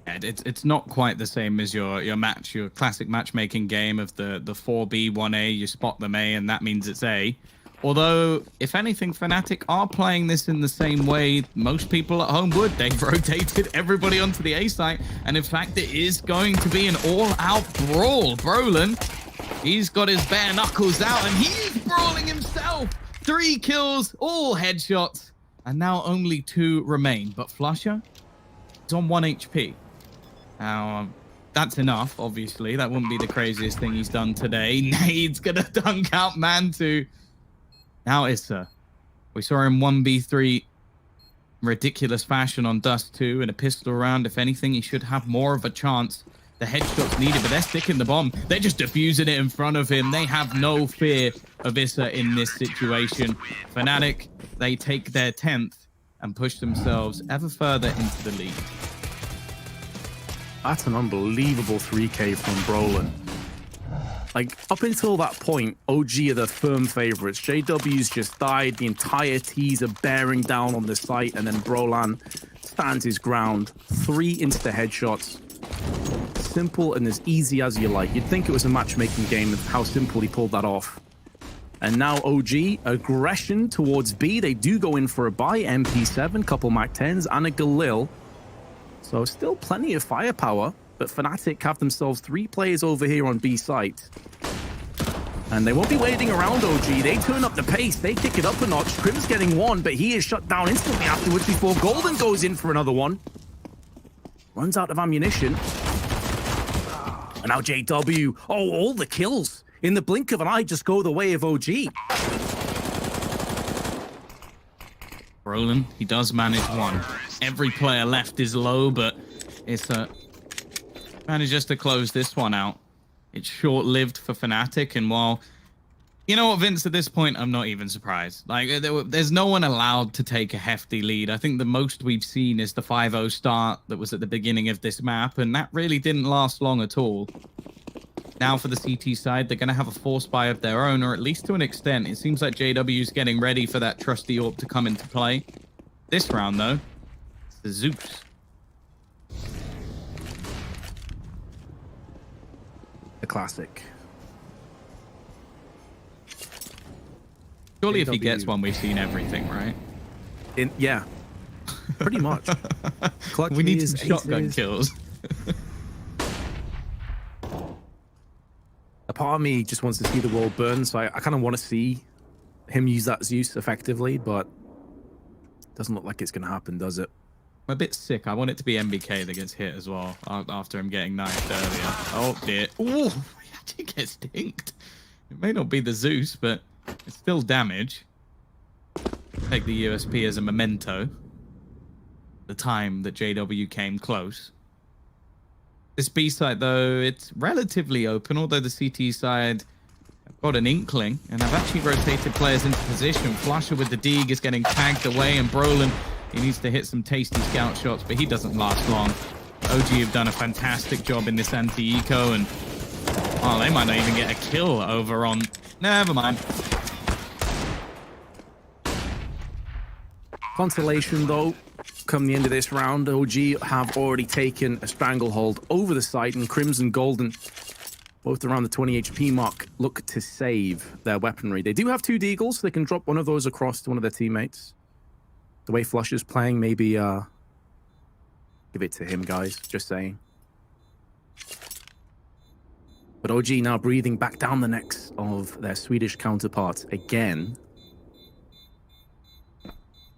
It's not quite the same as your classic matchmaking game of the 4B, 1A, you spot them A, and that means it's A. Although, if anything, Fnatic are playing this in the same way most people at home would. They've rotated everybody onto the A site, and in fact, it is going to be an all-out brawl. Brolin, he's got his bare knuckles out, and he's brawling himself. 3 kills, all headshots, and now only 2 remain. But Flusher is on 1 HP. Now, that's enough, obviously. That wouldn't be the craziest thing he's done today. Nade's gonna dunk out Mantu. Now Issa. We saw him 1v3 ridiculous fashion on Dust 2 in a pistol round. If anything, he should have more of a chance. The headshot's needed, but they're sticking the bomb. They're just defusing it in front of him. They have no fear of Issa in this situation. Fnatic, they take their 10th and push themselves ever further into the lead.
That's an unbelievable 3K from Brolin. Like, up until that point, OG are the firm favorites. JW's just died. The entire T's are bearing down on the site, and then Brolan stands his ground. 3 insta headshots. Simple and as easy as you like. You'd think it was a matchmaking game of how simple he pulled that off. And now OG, aggression towards B. They do go in for a buy. MP7, couple MAC-10s, and a Galil. So still plenty of firepower. But Fnatic have themselves 3 players over here on B site. And they won't be waiting around, OG. They turn up the pace. They kick it up a notch. Crim's getting 1, but he is shut down instantly afterwards before Golden goes in for another one. Runs out of ammunition. And now JW. Oh, all the kills. In the blink of an eye, just go the way of OG.
Brolin, he does manage 1. Every player left is low, but it's manages to close this one out. It's short-lived for Fnatic, and while, you know what, Vince, at this point, I'm not even surprised. Like, there's no one allowed to take a hefty lead. I think the most we've seen is the 5-0 start that was at the beginning of this map, and that really didn't last long at all. Now for the CT side, they're going to have a force buy of their own, or at least to an extent. It seems like JW's getting ready for that trusty AWP to come into play. This round, though, it's the Zeus.
The classic.
Surely if he
JW
gets one, we've seen everything, right?
Yeah, pretty much.
We need some
Clutches,
shotgun
aces.
kills.
A part of me just wants to see the world burn, so I kind of want to see him use that Zeus effectively, but it doesn't look like it's going to happen, does it?
I'm a bit sick. I want it to be MBK that gets hit as well after him getting knifed earlier. Oh dear. Oh, he actually gets dinked. It may not be the Zeus, but it's still damage. Take the USP as a memento. The time that JW came close. This B side, though, it's relatively open, although the CT side have got an inkling, and I've actually rotated players into position. Flusher with the Deeg is getting tagged away, and Brolin, he needs to hit some tasty scout shots, but he doesn't last long. OG have done a fantastic job in this anti-eco, and oh, they might not even get a kill over on... Never mind.
Consolation, though, come the end of this round, OG have already taken a stranglehold over the site, and Crimson Golden, both around the 20 HP mark, look to save their weaponry. They do have 2 Deagles, so they can drop one of those across to one of their teammates. The way Flusher's playing, maybe give it to him, guys. Just saying. But OG now breathing back down the necks of their Swedish counterparts again.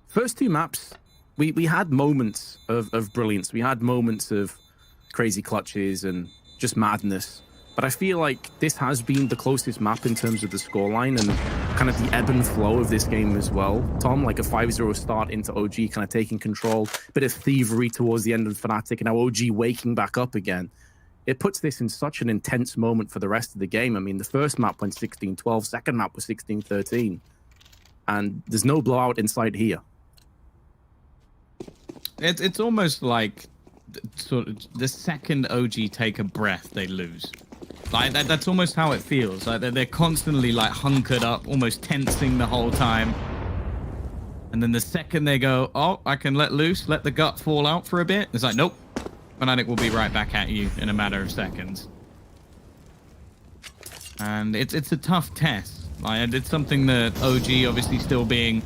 First 2 maps, we had moments of brilliance. We had moments of crazy clutches and just madness. But I feel like this has been the closest map in terms of the scoreline and kind of the ebb and flow of this game as well. Tom, like a 5-0 start into OG, kind of taking control, bit of thievery towards the end of Fnatic, and now OG waking back up again. It puts this in such an intense moment for the rest of the game. I mean, the first map went 16-12, second map was 16-13. And there's no blowout inside here.
It's almost like sort of the second OG take a breath, they lose. Like that's almost how it feels. Like they're constantly like hunkered up, almost tensing the whole time. And then the second they go, oh, I can let loose, let the gut fall out for a bit. It's like, nope, Fnatic will be right back at you in a matter of seconds. And it's a tough test. Like it's something that OG, obviously still being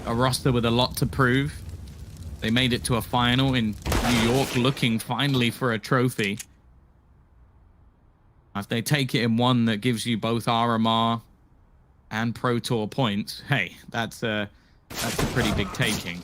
a roster with a lot to prove. They made it to a final in New York, looking finally for a trophy. If they take it in one that gives you both RMR and Pro Tour points, hey, that's a pretty big taking.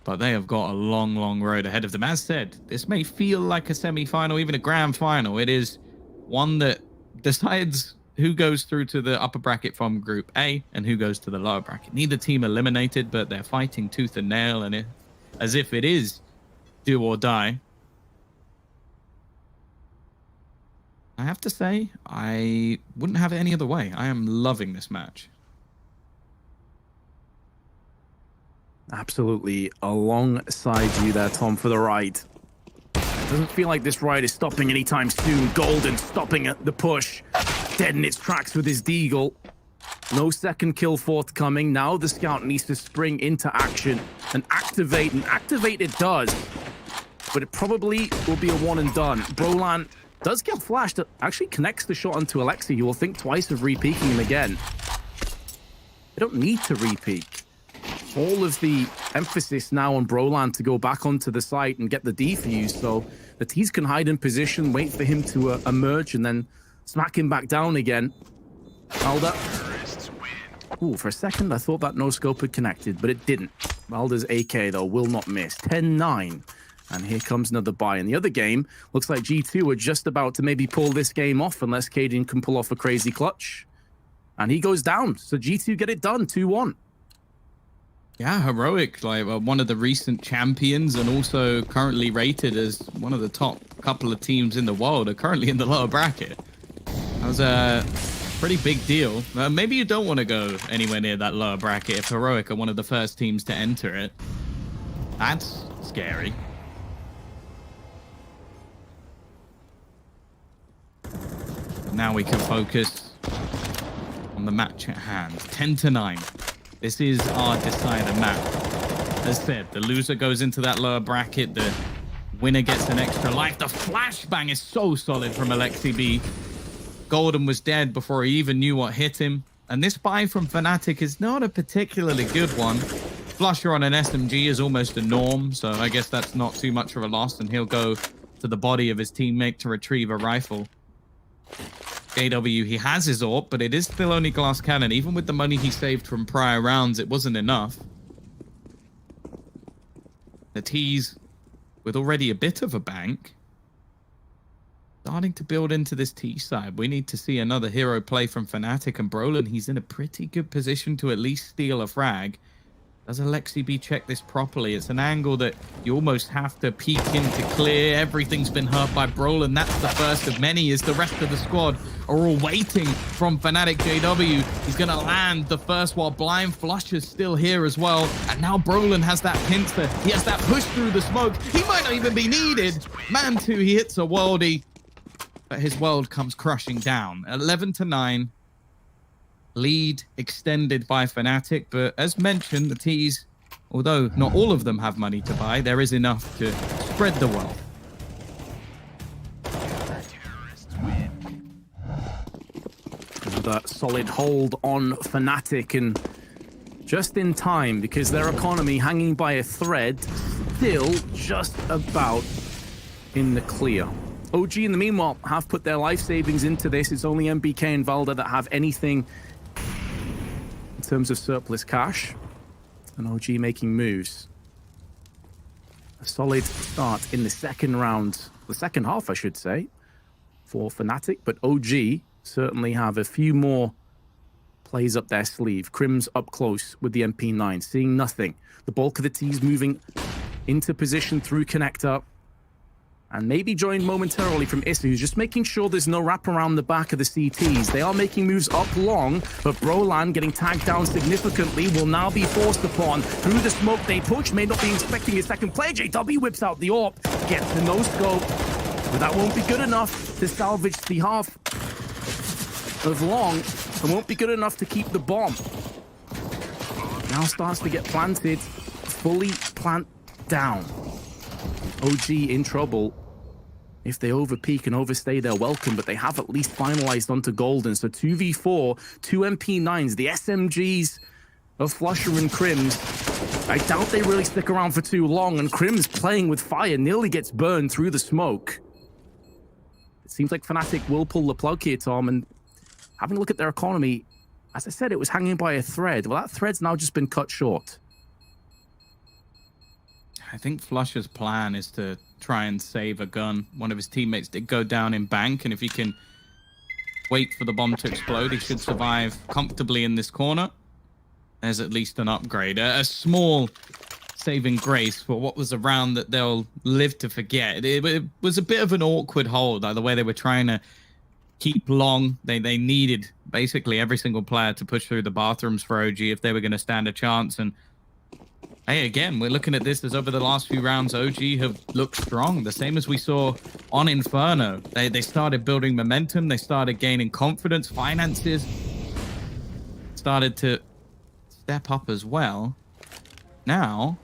But they have got a long, long road ahead of them. As said, this may feel like a semi-final, even a grand final. It is one that decides who goes through to the upper bracket from Group A and who goes to the lower bracket. Neither team eliminated, but they're fighting tooth and nail, and as if it is do or die. I have to say, I wouldn't have it any other way. I am loving this match.
Absolutely alongside you there, Tom, for the ride. Doesn't feel like this ride is stopping anytime soon. Golden stopping at the push. Dead in its tracks with his Deagle. No second kill forthcoming. Now the scout needs to spring into action and activate it does. But it probably will be a one and done. Brolan does get flashed. Actually connects the shot onto Alexi. You will think twice of re-peeking him again. They don't need to re-peek. All of the emphasis now on Brolan to go back onto the site and get the defuse, so the T's can hide in position, wait for him to emerge, and then smack him back down again. Alda. Ooh, for a second I thought that no-scope had connected, but it didn't. Alda's AK, though, will not miss. 10-9. And here comes another buy. In the other game, looks like G2 are just about to maybe pull this game off, unless Cadian can pull off a crazy clutch. And he goes down, so G2 get it done, 2-1.
Yeah, heroic, like one of the recent champions and also currently rated as one of the top couple of teams in the world are currently in the lower bracket. That was a pretty big deal. Maybe you don't want to go anywhere near that lower bracket if Heroic are one of the first teams to enter it. That's scary. Now we can focus on the match at hand. 10-9. This is our decider map. As said, the loser goes into that lower bracket. The winner gets an extra life. The flashbang is so solid from Alexi B. Golden was dead before he even knew what hit him. And this buy from Fnatic is not a particularly good one. Flusher on an SMG is almost a norm, so I guess that's not too much of a loss, and he'll go to the body of his teammate to retrieve a rifle. JW, he has his AWP, but it is still only glass cannon. Even with the money he saved from prior rounds, it wasn't enough. The T's, with already a bit of a bank, starting to build into this T side. We need to see another hero play from Fnatic, and Brolin, he's in a pretty good position to at least steal a frag. Does Alexi B check this properly? It's an angle that you almost have to peek in to clear. Everything's been hurt by Brolin. That's the first of many, as the rest of the squad are all waiting from Fnatic. JW, he's going to land the first while Blind Flusher's still here as well. And now Brolin has that pincer. He has that push through the smoke. He might not even be needed. Man 2, he hits a worldie, but his world comes crushing down. 11-9. Lead extended by Fnatic, but as mentioned, the T's, although not all of them have money to buy, there is enough to spread the wealth.
And a solid hold on Fnatic, and just in time, because their economy hanging by a thread, still just about in the clear. OG, in the meanwhile, have put their life savings into this. It's only MBK and Valda that have anything in terms of surplus cash, and OG making moves. A solid start in the second round, the second half, I should say, for Fnatic, but OG certainly have a few more plays up their sleeve. Crim's up close with the MP9, seeing nothing. The bulk of the T's moving into position through connector, and maybe joined momentarily from Issa, who's just making sure there's no wrap around the back of the CTs. They are making moves up long, but Brolan, getting tagged down significantly, will now be forced upon. Through the smoke they push, may not be expecting a second play. JW whips out the AWP, gets the no-scope, but that won't be good enough to salvage the half of long, and won't be good enough to keep the bomb. Now starts to get planted, fully plant down. OG in trouble if they overpeak and overstay their welcome, but they have at least finalized onto Golden. So 2v4, 2 MP9s, the SMGs of Flusher and Crims. I doubt they really stick around for too long, and Crims playing with fire nearly gets burned through the smoke. It seems like Fnatic will pull the plug here, Tom, and having a look at their economy, as I said, it was hanging by a thread. Well, that thread's now just been cut short.
I think Flusher's plan is to try and save a gun. One of his teammates did go down in bank, and if he can wait for the bomb to explode, he should survive comfortably in this corner. There's at least an upgrade. A small saving grace for what was a round that they'll live to forget. It was a bit of an awkward hold, like the way they were trying to keep long. They needed basically every single player to push through the bathrooms for OG if they were going to stand a chance. And hey, again, we're looking at this as over the last few rounds, OG have looked strong, the same as we saw on Inferno. They started building momentum, they started gaining confidence, finances started to step up as well. Now,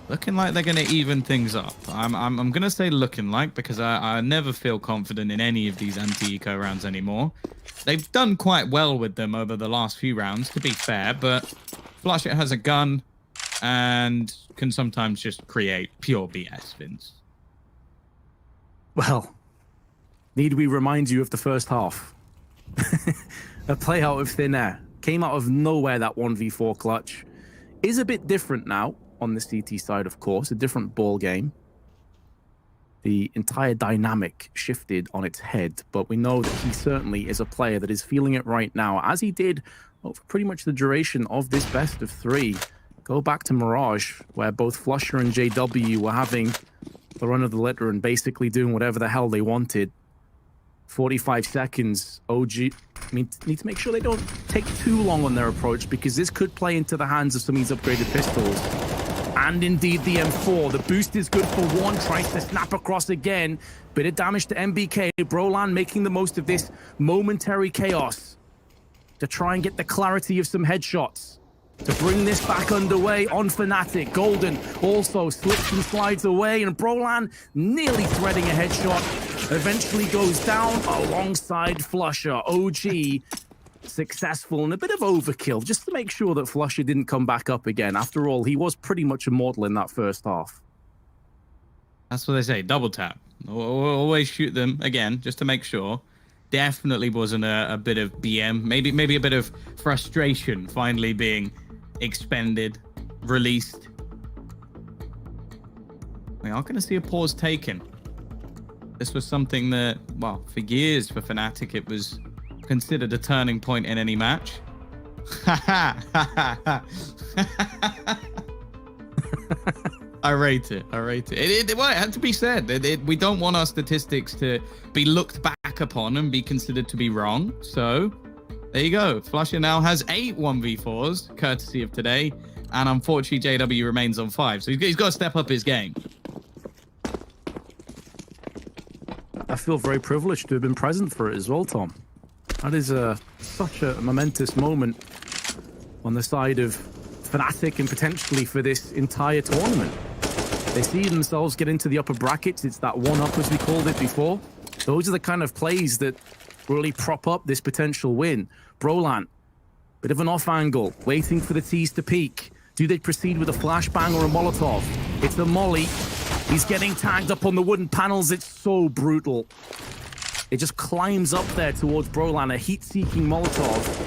looking like they're going to even things up. I'm going to say looking like, because I never feel confident in any of these anti-eco rounds anymore. They've done quite well with them over the last few rounds, to be fair, but Flusher has a gun and can sometimes just create pure BS, Vince.
Well, need we remind you of the first half? A play out of thin air. Came out of nowhere, that 1v4 clutch. Is a bit different now on the CT side, of course. A different ball game. The entire dynamic shifted on its head, but we know that he certainly is a player that is feeling it right now, as he did over pretty much the duration of this best of 3. Go back to Mirage, where both Flusher and JW were having the run of the litter and basically doing whatever the hell they wanted. 45 seconds, OG need to make sure they don't take too long on their approach, because this could play into the hands of some of these upgraded pistols. And indeed the M4, the boost is good for one, tries to snap across again. Bit of damage to MBK, Brolan making the most of this momentary chaos to try and get the clarity of some headshots, to bring this back underway on Fnatic. Golden also slips and slides away, and Brolan nearly threading a headshot, eventually goes down alongside Flusher. OG successful and a bit of overkill just to make sure that Flusher didn't come back up again. After all, he was pretty much immortal in that first half.
That's what they say, double tap. Always shoot them again, just to make sure. Definitely wasn't a bit of BM. Maybe a bit of frustration finally being expended, released. We are going to see a pause taken. This was something that, well, for years for Fnatic, it was considered a turning point in any match. I rate it. It had to be said. We don't want our statistics to be looked back upon and be considered to be wrong. So there you go. Flusher now has 8 1v4s, courtesy of today. And unfortunately, JW remains on 5. So he's got to step up his game.
I feel very privileged to have been present for it as well, Tom. That is such a momentous moment on the side of Fnatic and potentially for this entire tournament. They see themselves get into the upper brackets. It's that one-up, as we called it before. Those are the kind of plays that really prop up this potential win. Brolan, bit of an off angle, waiting for the tees to peak. Do they proceed with a flashbang or a Molotov? It's the molly. He's getting tagged up on the wooden panels. It's so brutal. It just climbs up there towards Brolan, a heat-seeking Molotov.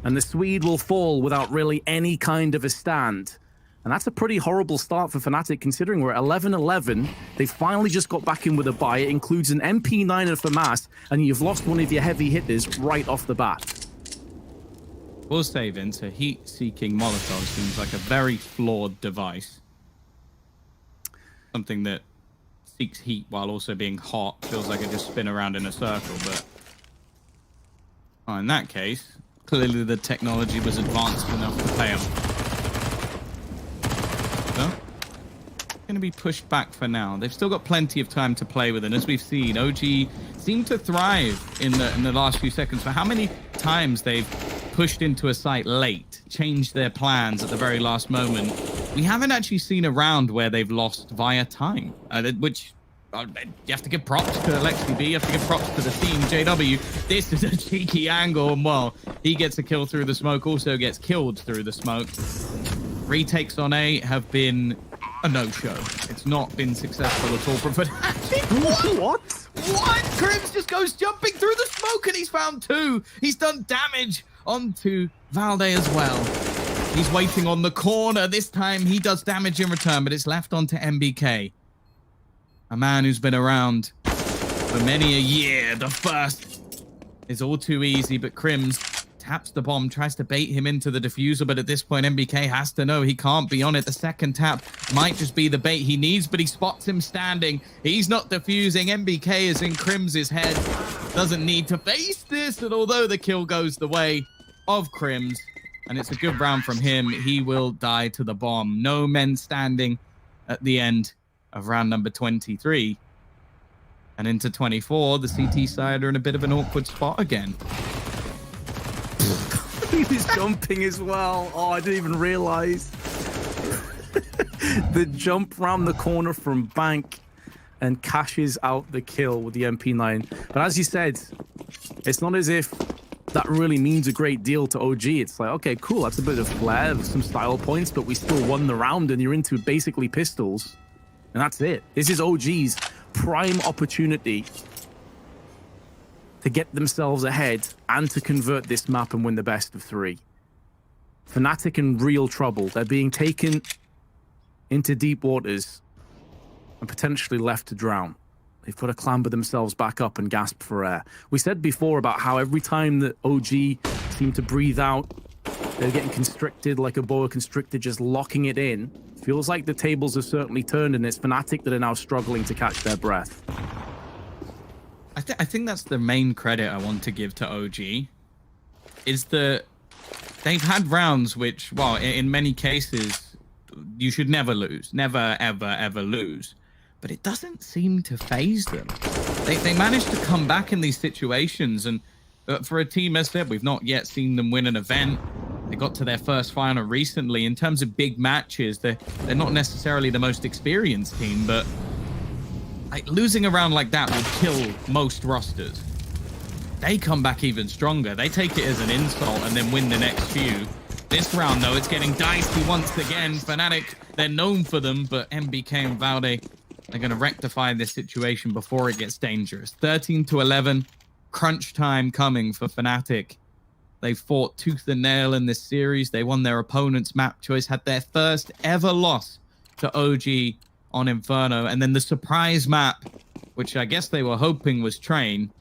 And the Swede will fall without really any kind of a stand. And that's a pretty horrible start for Fnatic, considering we're at 11-11. They finally just got back in with a buy. It includes an MP9 and FAMAS, and you've lost one of your heavy hitters right off the bat.
We'll say, Vince, a heat-seeking Molotov seems like a very flawed device. Something that seeks heat while also being hot. Feels like it just spin around in a circle, but... Oh, in that case, clearly the technology was advanced enough to pay off. So, going to be pushed back for now. They've still got plenty of time to play with, and as we've seen, OG seemed to thrive in the last few seconds. For how many times they've pushed into a site late, changed their plans at the very last moment. We haven't actually seen a round where they've lost via time, which you have to give props to Alexi B, you have to give props to the team. JW, this is a cheeky angle, and well, he gets a kill through the smoke, also gets killed through the smoke. Retakes on A have been a no-show. It's not been successful at all from Fnatic. What? Crims just goes jumping through the smoke and he's found 2. He's done damage onto Valde as well. He's waiting on the corner. This time he does damage in return, but it's left onto MBK. A man who's been around for many a year. The first is all too easy, but Crims taps the bomb, tries to bait him into the diffuser, but at this point, MBK has to know he can't be on it. The second tap might just be the bait he needs, but he spots him standing. He's not defusing. MBK is in Crims' head. Doesn't need to face this, and although the kill goes the way of Crims, and it's a good round from him, he will die to the bomb. No men standing at the end of round number 23. And into 24, the CT side are in a bit of an awkward spot again.
He was jumping as well. Oh, I didn't even realize. The jump round the corner from Bank and cashes out the kill with the MP9. But as you said, it's not as if that really means a great deal to OG. It's like, okay, cool, that's a bit of flair, some style points, but we still won the round and you're into basically pistols. And that's it. This is OG's prime opportunity to get themselves ahead and to convert this map and win the best of 3. Fnatic in real trouble. They're being taken into deep waters and potentially left to drown. They've got to clamber themselves back up and gasp for air. We said before about how every time that OG seem to breathe out, they're getting constricted like a boa constrictor, just locking it in. Feels like the tables have certainly turned, and it's Fnatic that are now struggling to catch their breath.
I think that's the main credit I want to give to OG, is that they've had rounds which, well, in many cases, you should never lose. Never, ever, ever lose. But it doesn't seem to faze them. They managed to come back in these situations, and for a team, as said, we've not yet seen them win an event. They got to their first final recently. In terms of big matches, they're not necessarily the most experienced team, but losing a round like that would kill most rosters. they come back even stronger. They take it as an insult and then win the next few. This round, though, it's getting dicey once again. Fnatic, they're known for them, but MBK and Valde, they're going to rectify this situation before it gets dangerous. 13-11, crunch time coming for Fnatic. They fought tooth and nail in this series. They won their opponent's map choice, had their first ever loss to OG on Inferno, and then the surprise map, which I guess they were hoping was Train,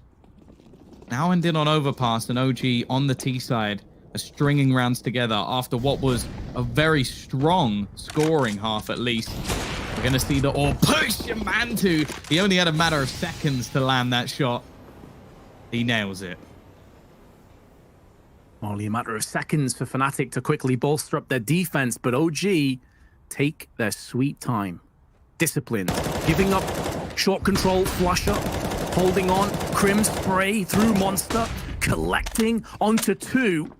now ended on Overpass, and OG on the T side are stringing rounds together after what was a very strong scoring half at least. We're going to see the all push Mantu. He only had a matter of seconds to land that shot. He nails it.
Only a matter of seconds for Fnatic to quickly bolster up their defense, but OG take their sweet time. Disciplined, giving up short control, flusher, holding on, Crim spray through Monster, collecting onto 2.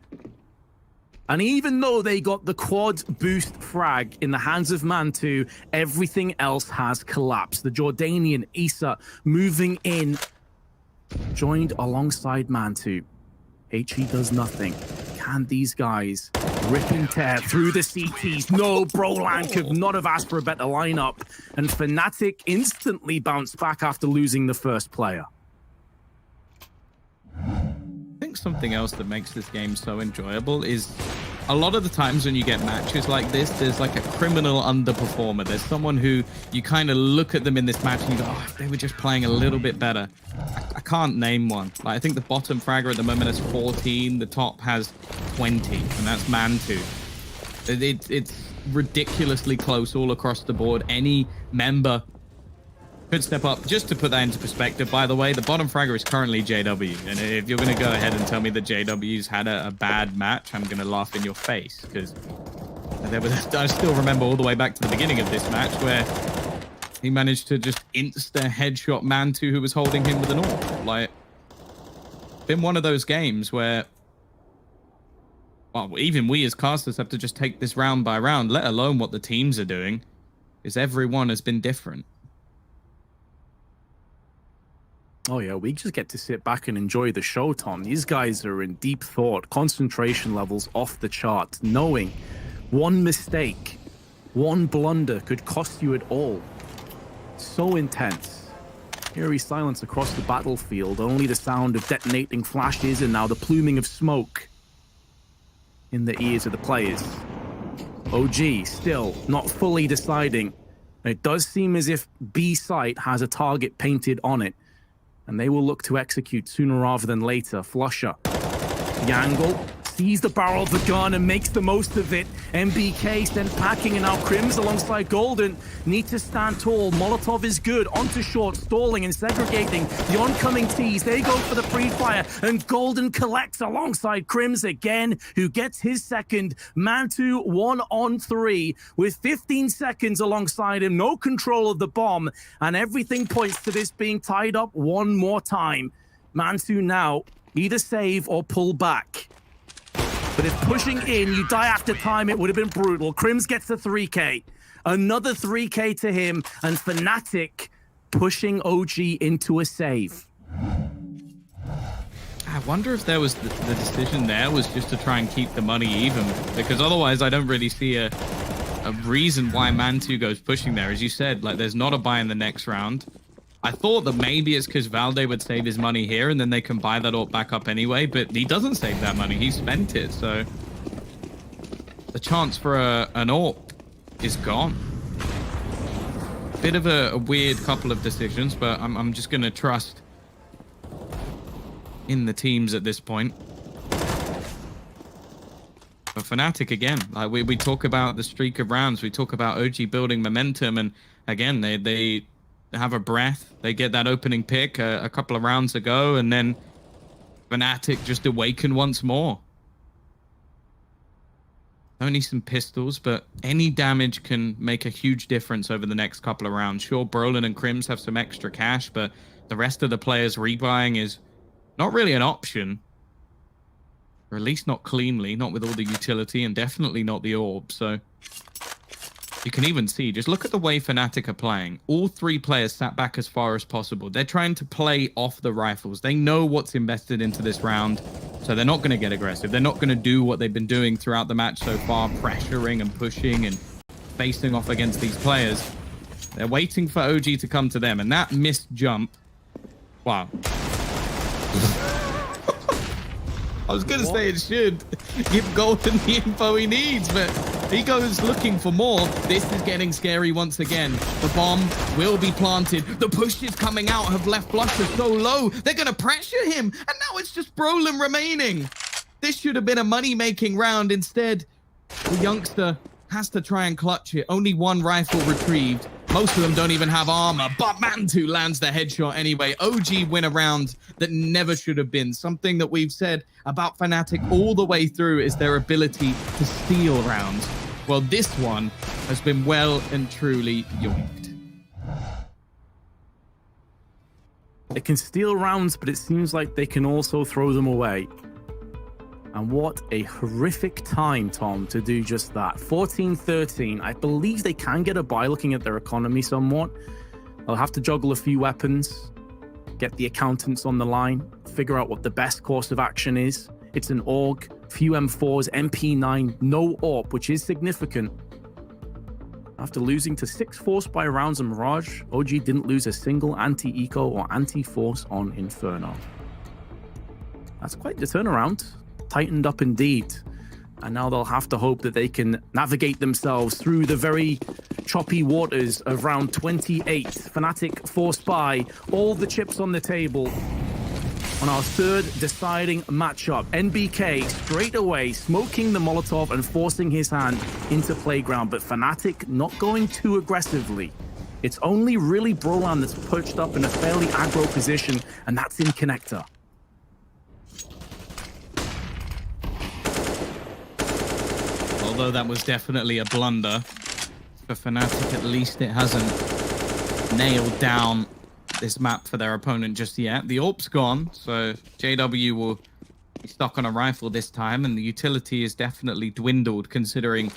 And even though they got the quad boost frag in the hands of Mantu, everything else has collapsed. The Jordanian Issa moving in, joined alongside Mantu. HE does nothing. Can these guys rip and tear through the CTs? No, Brolan could not have asked for a better lineup. And Fnatic instantly bounced back after losing the first player.
I think something else that makes this game so enjoyable is a lot of the times when you get matches like this, there's like a criminal underperformer. There's someone who you kind of look at them in this match and you go, oh, if they were just playing a little bit better. I can't name one. Like, I think the bottom fragger at the moment has 14, the top has 20, and that's Mantu. It's ridiculously close all across the board. Any member could step up. Just to put that into perspective, by the way, the bottom fragger is currently JW. And if you're going to go ahead and tell me that JW's had a bad match, I'm going to laugh in your face. Because I still remember all the way back to the beginning of this match where he managed to just insta-headshot Mantu, who was holding him with an AWP. Like, been one of those games where, well, even we as casters have to just take this round by round, let alone what the teams are doing, because everyone has been different.
Oh yeah, we just get to sit back and enjoy the show, Tom. These guys are in deep thought, concentration levels off the chart, knowing one mistake, one blunder could cost you it all. So intense. Eerie silence across the battlefield, only the sound of detonating flashes and now the pluming of smoke in the ears of the players. OG still not fully deciding. It does seem as if B site has a target painted on it, and they will look to execute sooner rather than later. Flusher, the angle, sees the barrel of the gun and makes the most of it. MBK sent packing, and now Crims alongside Golden need to stand tall. Molotov is good, onto short, stalling and segregating the oncoming T's. They go for the pre-fire, and Golden collects alongside Crims again, who gets his second. Mantu 1-on-3 with 15 seconds alongside him, no control of the bomb, and everything points to this being tied up one more time. Mantu now either save or pull back. But if pushing in, you die after time, it would have been brutal. Crims gets the 3K. Another 3K to him, and Fnatic pushing OG into a save.
I wonder if there was the decision there was just to try and keep the money even, because otherwise I don't really see a reason why Mantu goes pushing there. As you said, like, there's not a buy in the next round. I thought that maybe it's because Valde would save his money here and then they can buy that AWP back up anyway, but he doesn't save that money. He spent it, so the chance for an AWP is gone. Bit of a weird couple of decisions, but I'm just going to trust in the teams at this point. But Fnatic, again, like we talk about the streak of rounds, we talk about OG building momentum, and again, they have a breath. They get that opening pick a couple of rounds ago, and then Fnatic just awaken once more. Only some pistols, but any damage can make a huge difference over the next couple of rounds. Sure, Brolin and Crims have some extra cash, but the rest of the players rebuying is not really an option. Or at least not cleanly, not with all the utility, and definitely not the orb. So You can even see, just look at the way Fnatic are playing. All three players sat back as far as possible. They're trying to play off the rifles. They know what's invested into this round, so they're not going to get aggressive. They're not going to do what they've been doing throughout the match so far, pressuring and pushing and facing off against these players. They're waiting for OG to come to them, and that missed jump. Wow. I was going to say it should give Golden the info he needs, but he goes looking for more. This is getting scary once again. The bomb will be planted. The push is coming out. Have left Blusher so low. They're going to pressure him. And now it's just Brolin remaining. This should have been a money-making round. Instead, the youngster has to try and clutch it. Only one rifle retrieved. Most of them don't even have armor, but Mantu lands the headshot anyway. OG win a round that never should have been. Something that we've said about Fnatic all the way through is their ability to steal rounds. Well, this one has been well and truly yoinked.
They can steal rounds, but it seems like they can also throw them away. And what a horrific time, Tom, to do just that. 14-13. I believe they can get a buy looking at their economy somewhat. They'll have to juggle a few weapons, get the accountants on the line, figure out what the best course of action is. It's an AUG, few M4s, MP9, no AWP, which is significant. After losing to 6 Force Buy rounds on Mirage, OG didn't lose a single anti-eco or anti-force on Inferno. That's quite the turnaround. Tightened up indeed, and now they'll have to hope that they can navigate themselves through the very choppy waters of round 28. Fnatic Force Buy, all the chips on the table on our third deciding matchup. NBK straight away smoking the Molotov and forcing his hand into playground, but Fnatic not going too aggressively. It's only really Brolan that's perched up in a fairly aggro position, and that's in connector.
Although that was definitely a blunder for Fnatic, at least it hasn't nailed down this map for their opponent just yet. The AWP's gone, so JW will be stuck on a rifle this time, and the utility is definitely dwindled considering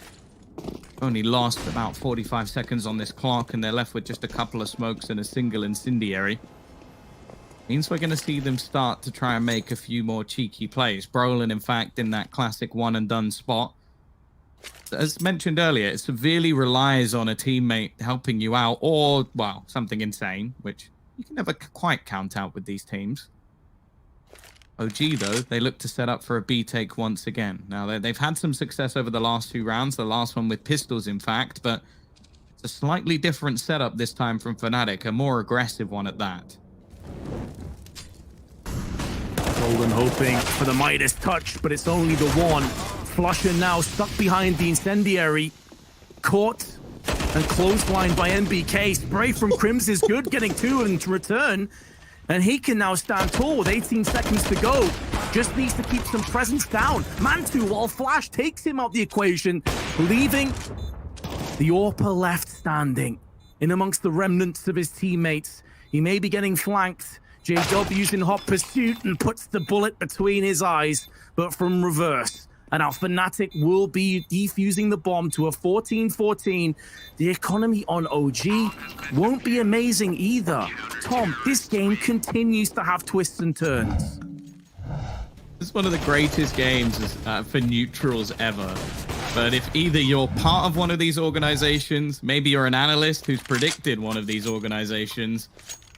only lost about 45 seconds on this clock, and they're left with just a couple of smokes and a single incendiary. Means we're going to see them start to try and make a few more cheeky plays. Brolin, in fact, in that classic one-and-done spot. As mentioned earlier, it severely relies on a teammate helping you out or, well, something insane, which you can never quite count out with these teams. OG, though, they look to set up for a B take once again. Now, they've had some success over the last 2 rounds, the last one with pistols, in fact, but it's a slightly different setup this time from Fnatic, a more aggressive one at that.
Golden hoping for the Midas touch, but it's only the one. Flusher now stuck behind the incendiary, caught and clotheslined by NBK. Spray from Crims is good, getting 2 in return, and he can now stand tall with 18 seconds to go. Just needs to keep some presence down. Mantu, while Flash takes him out the equation, leaving the AWPer left standing in amongst the remnants of his teammates. He may be getting flanked. JW's in hot pursuit and puts the bullet between his eyes, but from reverse. And now Fnatic will be defusing the bomb to a 14-14. The economy on OG won't be amazing either. Tom, this game continues to have twists and turns.
It's one of the greatest games for neutrals ever. But if either you're part of one of these organizations, maybe you're an analyst who's predicted one of these organizations,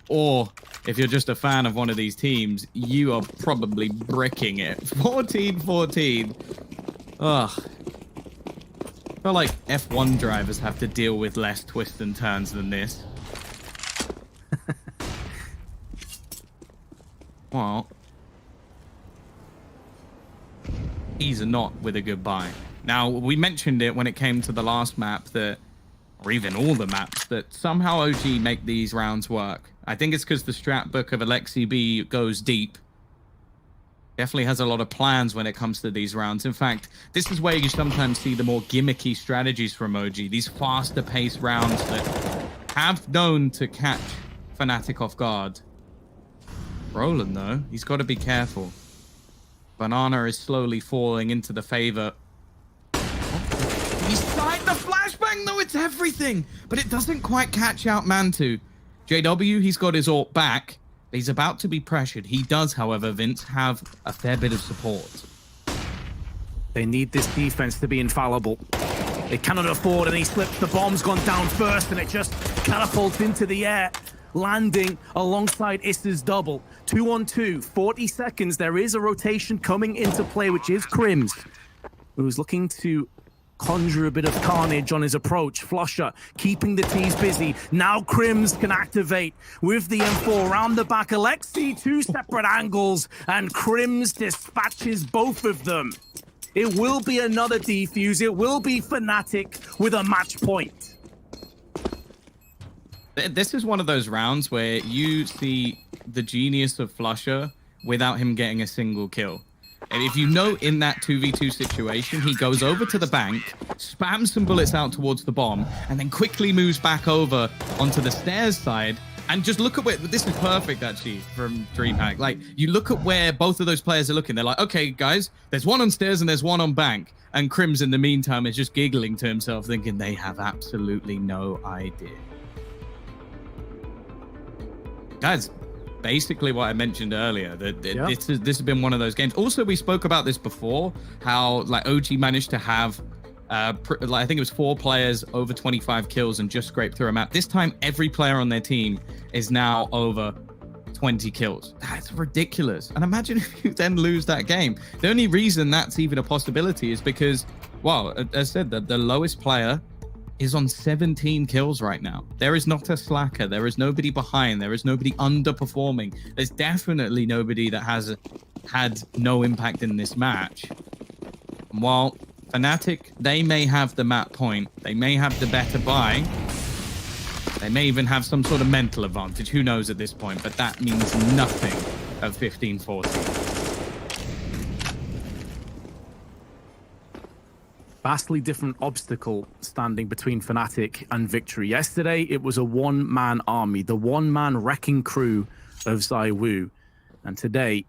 or if you're just a fan of one of these teams, you are probably bricking it. 14-14. Ugh. I feel like F1 drivers have to deal with less twists and turns than this. Well, he's not with a goodbye. Now, we mentioned it when it came to the last map that, or even all the maps, that somehow OG make these rounds work. I think it's because the strat book of Alexi B goes deep. Definitely has a lot of plans when it comes to these rounds. In fact, this is where you sometimes see the more gimmicky strategies from OG. These faster paced rounds that have known to catch Fnatic off guard. Roland, though, he's got to be careful. Banana is slowly falling into the favor. He signed the flashbang! bang, though, it's everything. But it doesn't quite catch out Mantu. JW, he's got his ult back. He's about to be pressured. He does, however, Vince, have a fair bit of support.
They need this defense to be infallible. They cannot afford any slips. The bomb's gone down first, and it just catapults into the air, landing alongside Issa's double. 2-on-2, 40 seconds. There is a rotation coming into play, which is Crims, who's looking to conjure a bit of carnage on his approach. Flusher keeping the T's busy. Now Crims can activate with the M4 around the back. Alexi, two separate angles, and Crims dispatches both of them. It will be another defuse. It will be Fnatic with a match point.
This is one of those rounds where you see the genius of Flusher without him getting a single kill. And if you know in that 2v2 situation, he goes over to the bank, spams some bullets out towards the bomb, and then quickly moves back over onto the stairs side. And just look at where, this is perfect actually from DreamHack. Like, you look at where both of those players are looking. They're like, okay, guys, there's one on stairs and there's one on bank. And Crims in the meantime is just giggling to himself, thinking they have absolutely no idea. That's basically what I mentioned earlier, that this has been one of those games. Also, we spoke about this before, how like OG managed to have I think it was 4 players over 25 kills and just scraped through a map. This time, every player on their team is now over 20 kills. That's ridiculous. And imagine if you then lose that game. The only reason that's even a possibility is because, well, as I said, the lowest player is on 17 kills right now. There is not a slacker. There is nobody behind. There is nobody underperforming. There's definitely nobody that has had no impact in this match. And while Fnatic, they may have the map point, they may have the better buy, they may even have some sort of mental advantage, who knows at this point, but that means nothing at 15-14.
Vastly different obstacle standing between Fnatic and victory. Yesterday, it was a one-man army, the one-man wrecking crew of ZywOo. And today,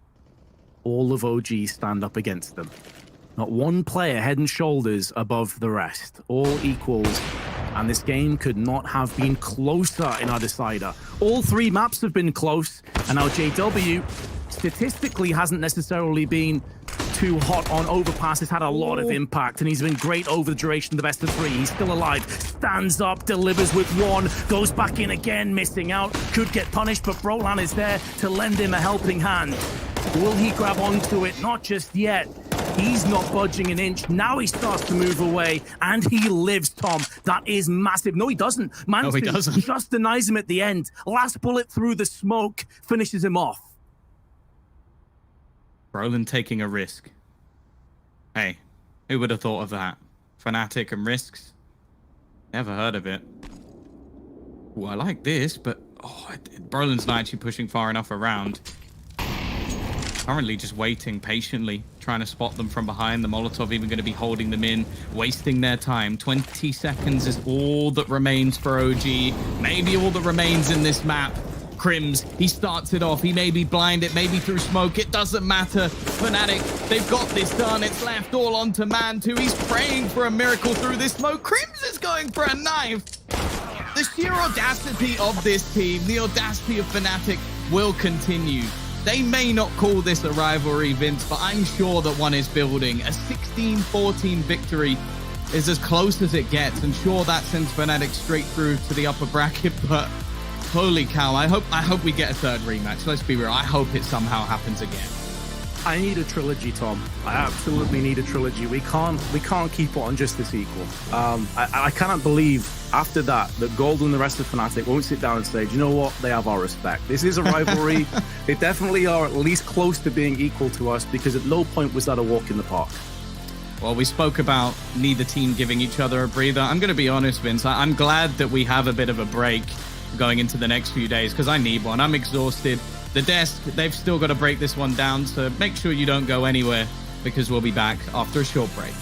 all of OG stand up against them. Not one player head and shoulders above the rest. All equals. And this game could not have been closer in our decider. All 3 maps have been close. And now JW statistically hasn't necessarily been too hot on Overpass. Has had a lot of impact, and he's been great over the duration of the best of 3. He's still alive, stands up, delivers with 1, goes back in again, missing out, could get punished, but Brolan is there to lend him a helping hand. Will he grab onto it? Not just yet. He's not budging an inch. Now he starts to move away, and he lives, Tom. That is massive. No, he doesn't. Manson just denies him at the end. Last bullet through the smoke finishes him off.
Brolan taking a risk. Hey, who would have thought of that? Fnatic and risks? Never heard of it. Ooh, I like this, but Brolan's not actually pushing far enough around. Currently just waiting patiently, trying to spot them from behind. The Molotov even going to be holding them in, wasting their time. 20 seconds is all that remains for OG. Maybe all that remains in this map. Crims, he starts it off. He may be blinded, maybe through smoke. It doesn't matter. Fnatic, they've got this done. It's left all onto Mantu. He's praying for a miracle through this smoke. Crims is going for a knife. The sheer audacity of this team, the audacity of Fnatic will continue. They may not call this a rivalry, Vince, but I'm sure that one is building. A 16-14 victory is as close as it gets, and sure, that sends Fnatic straight through to the upper bracket, but holy cow, I hope we get a 3rd rematch. Let's be real, I hope it somehow happens again.
I need a trilogy, Tom. I absolutely need a trilogy. We can't keep it on just the sequel. I cannot believe after that Gold and the rest of Fnatic won't sit down and say, do you know what? They have our respect. This is a rivalry. They definitely are at least close to being equal to us, because at no point was that a walk in the park.
Well, we spoke about neither team giving each other a breather. I'm going to be honest, Vince. I'm glad that we have a bit of a break going into the next few days, because I need one. I'm exhausted. The desk, they've still got to break this one down, so make sure you don't go anywhere, because we'll be back after a short break.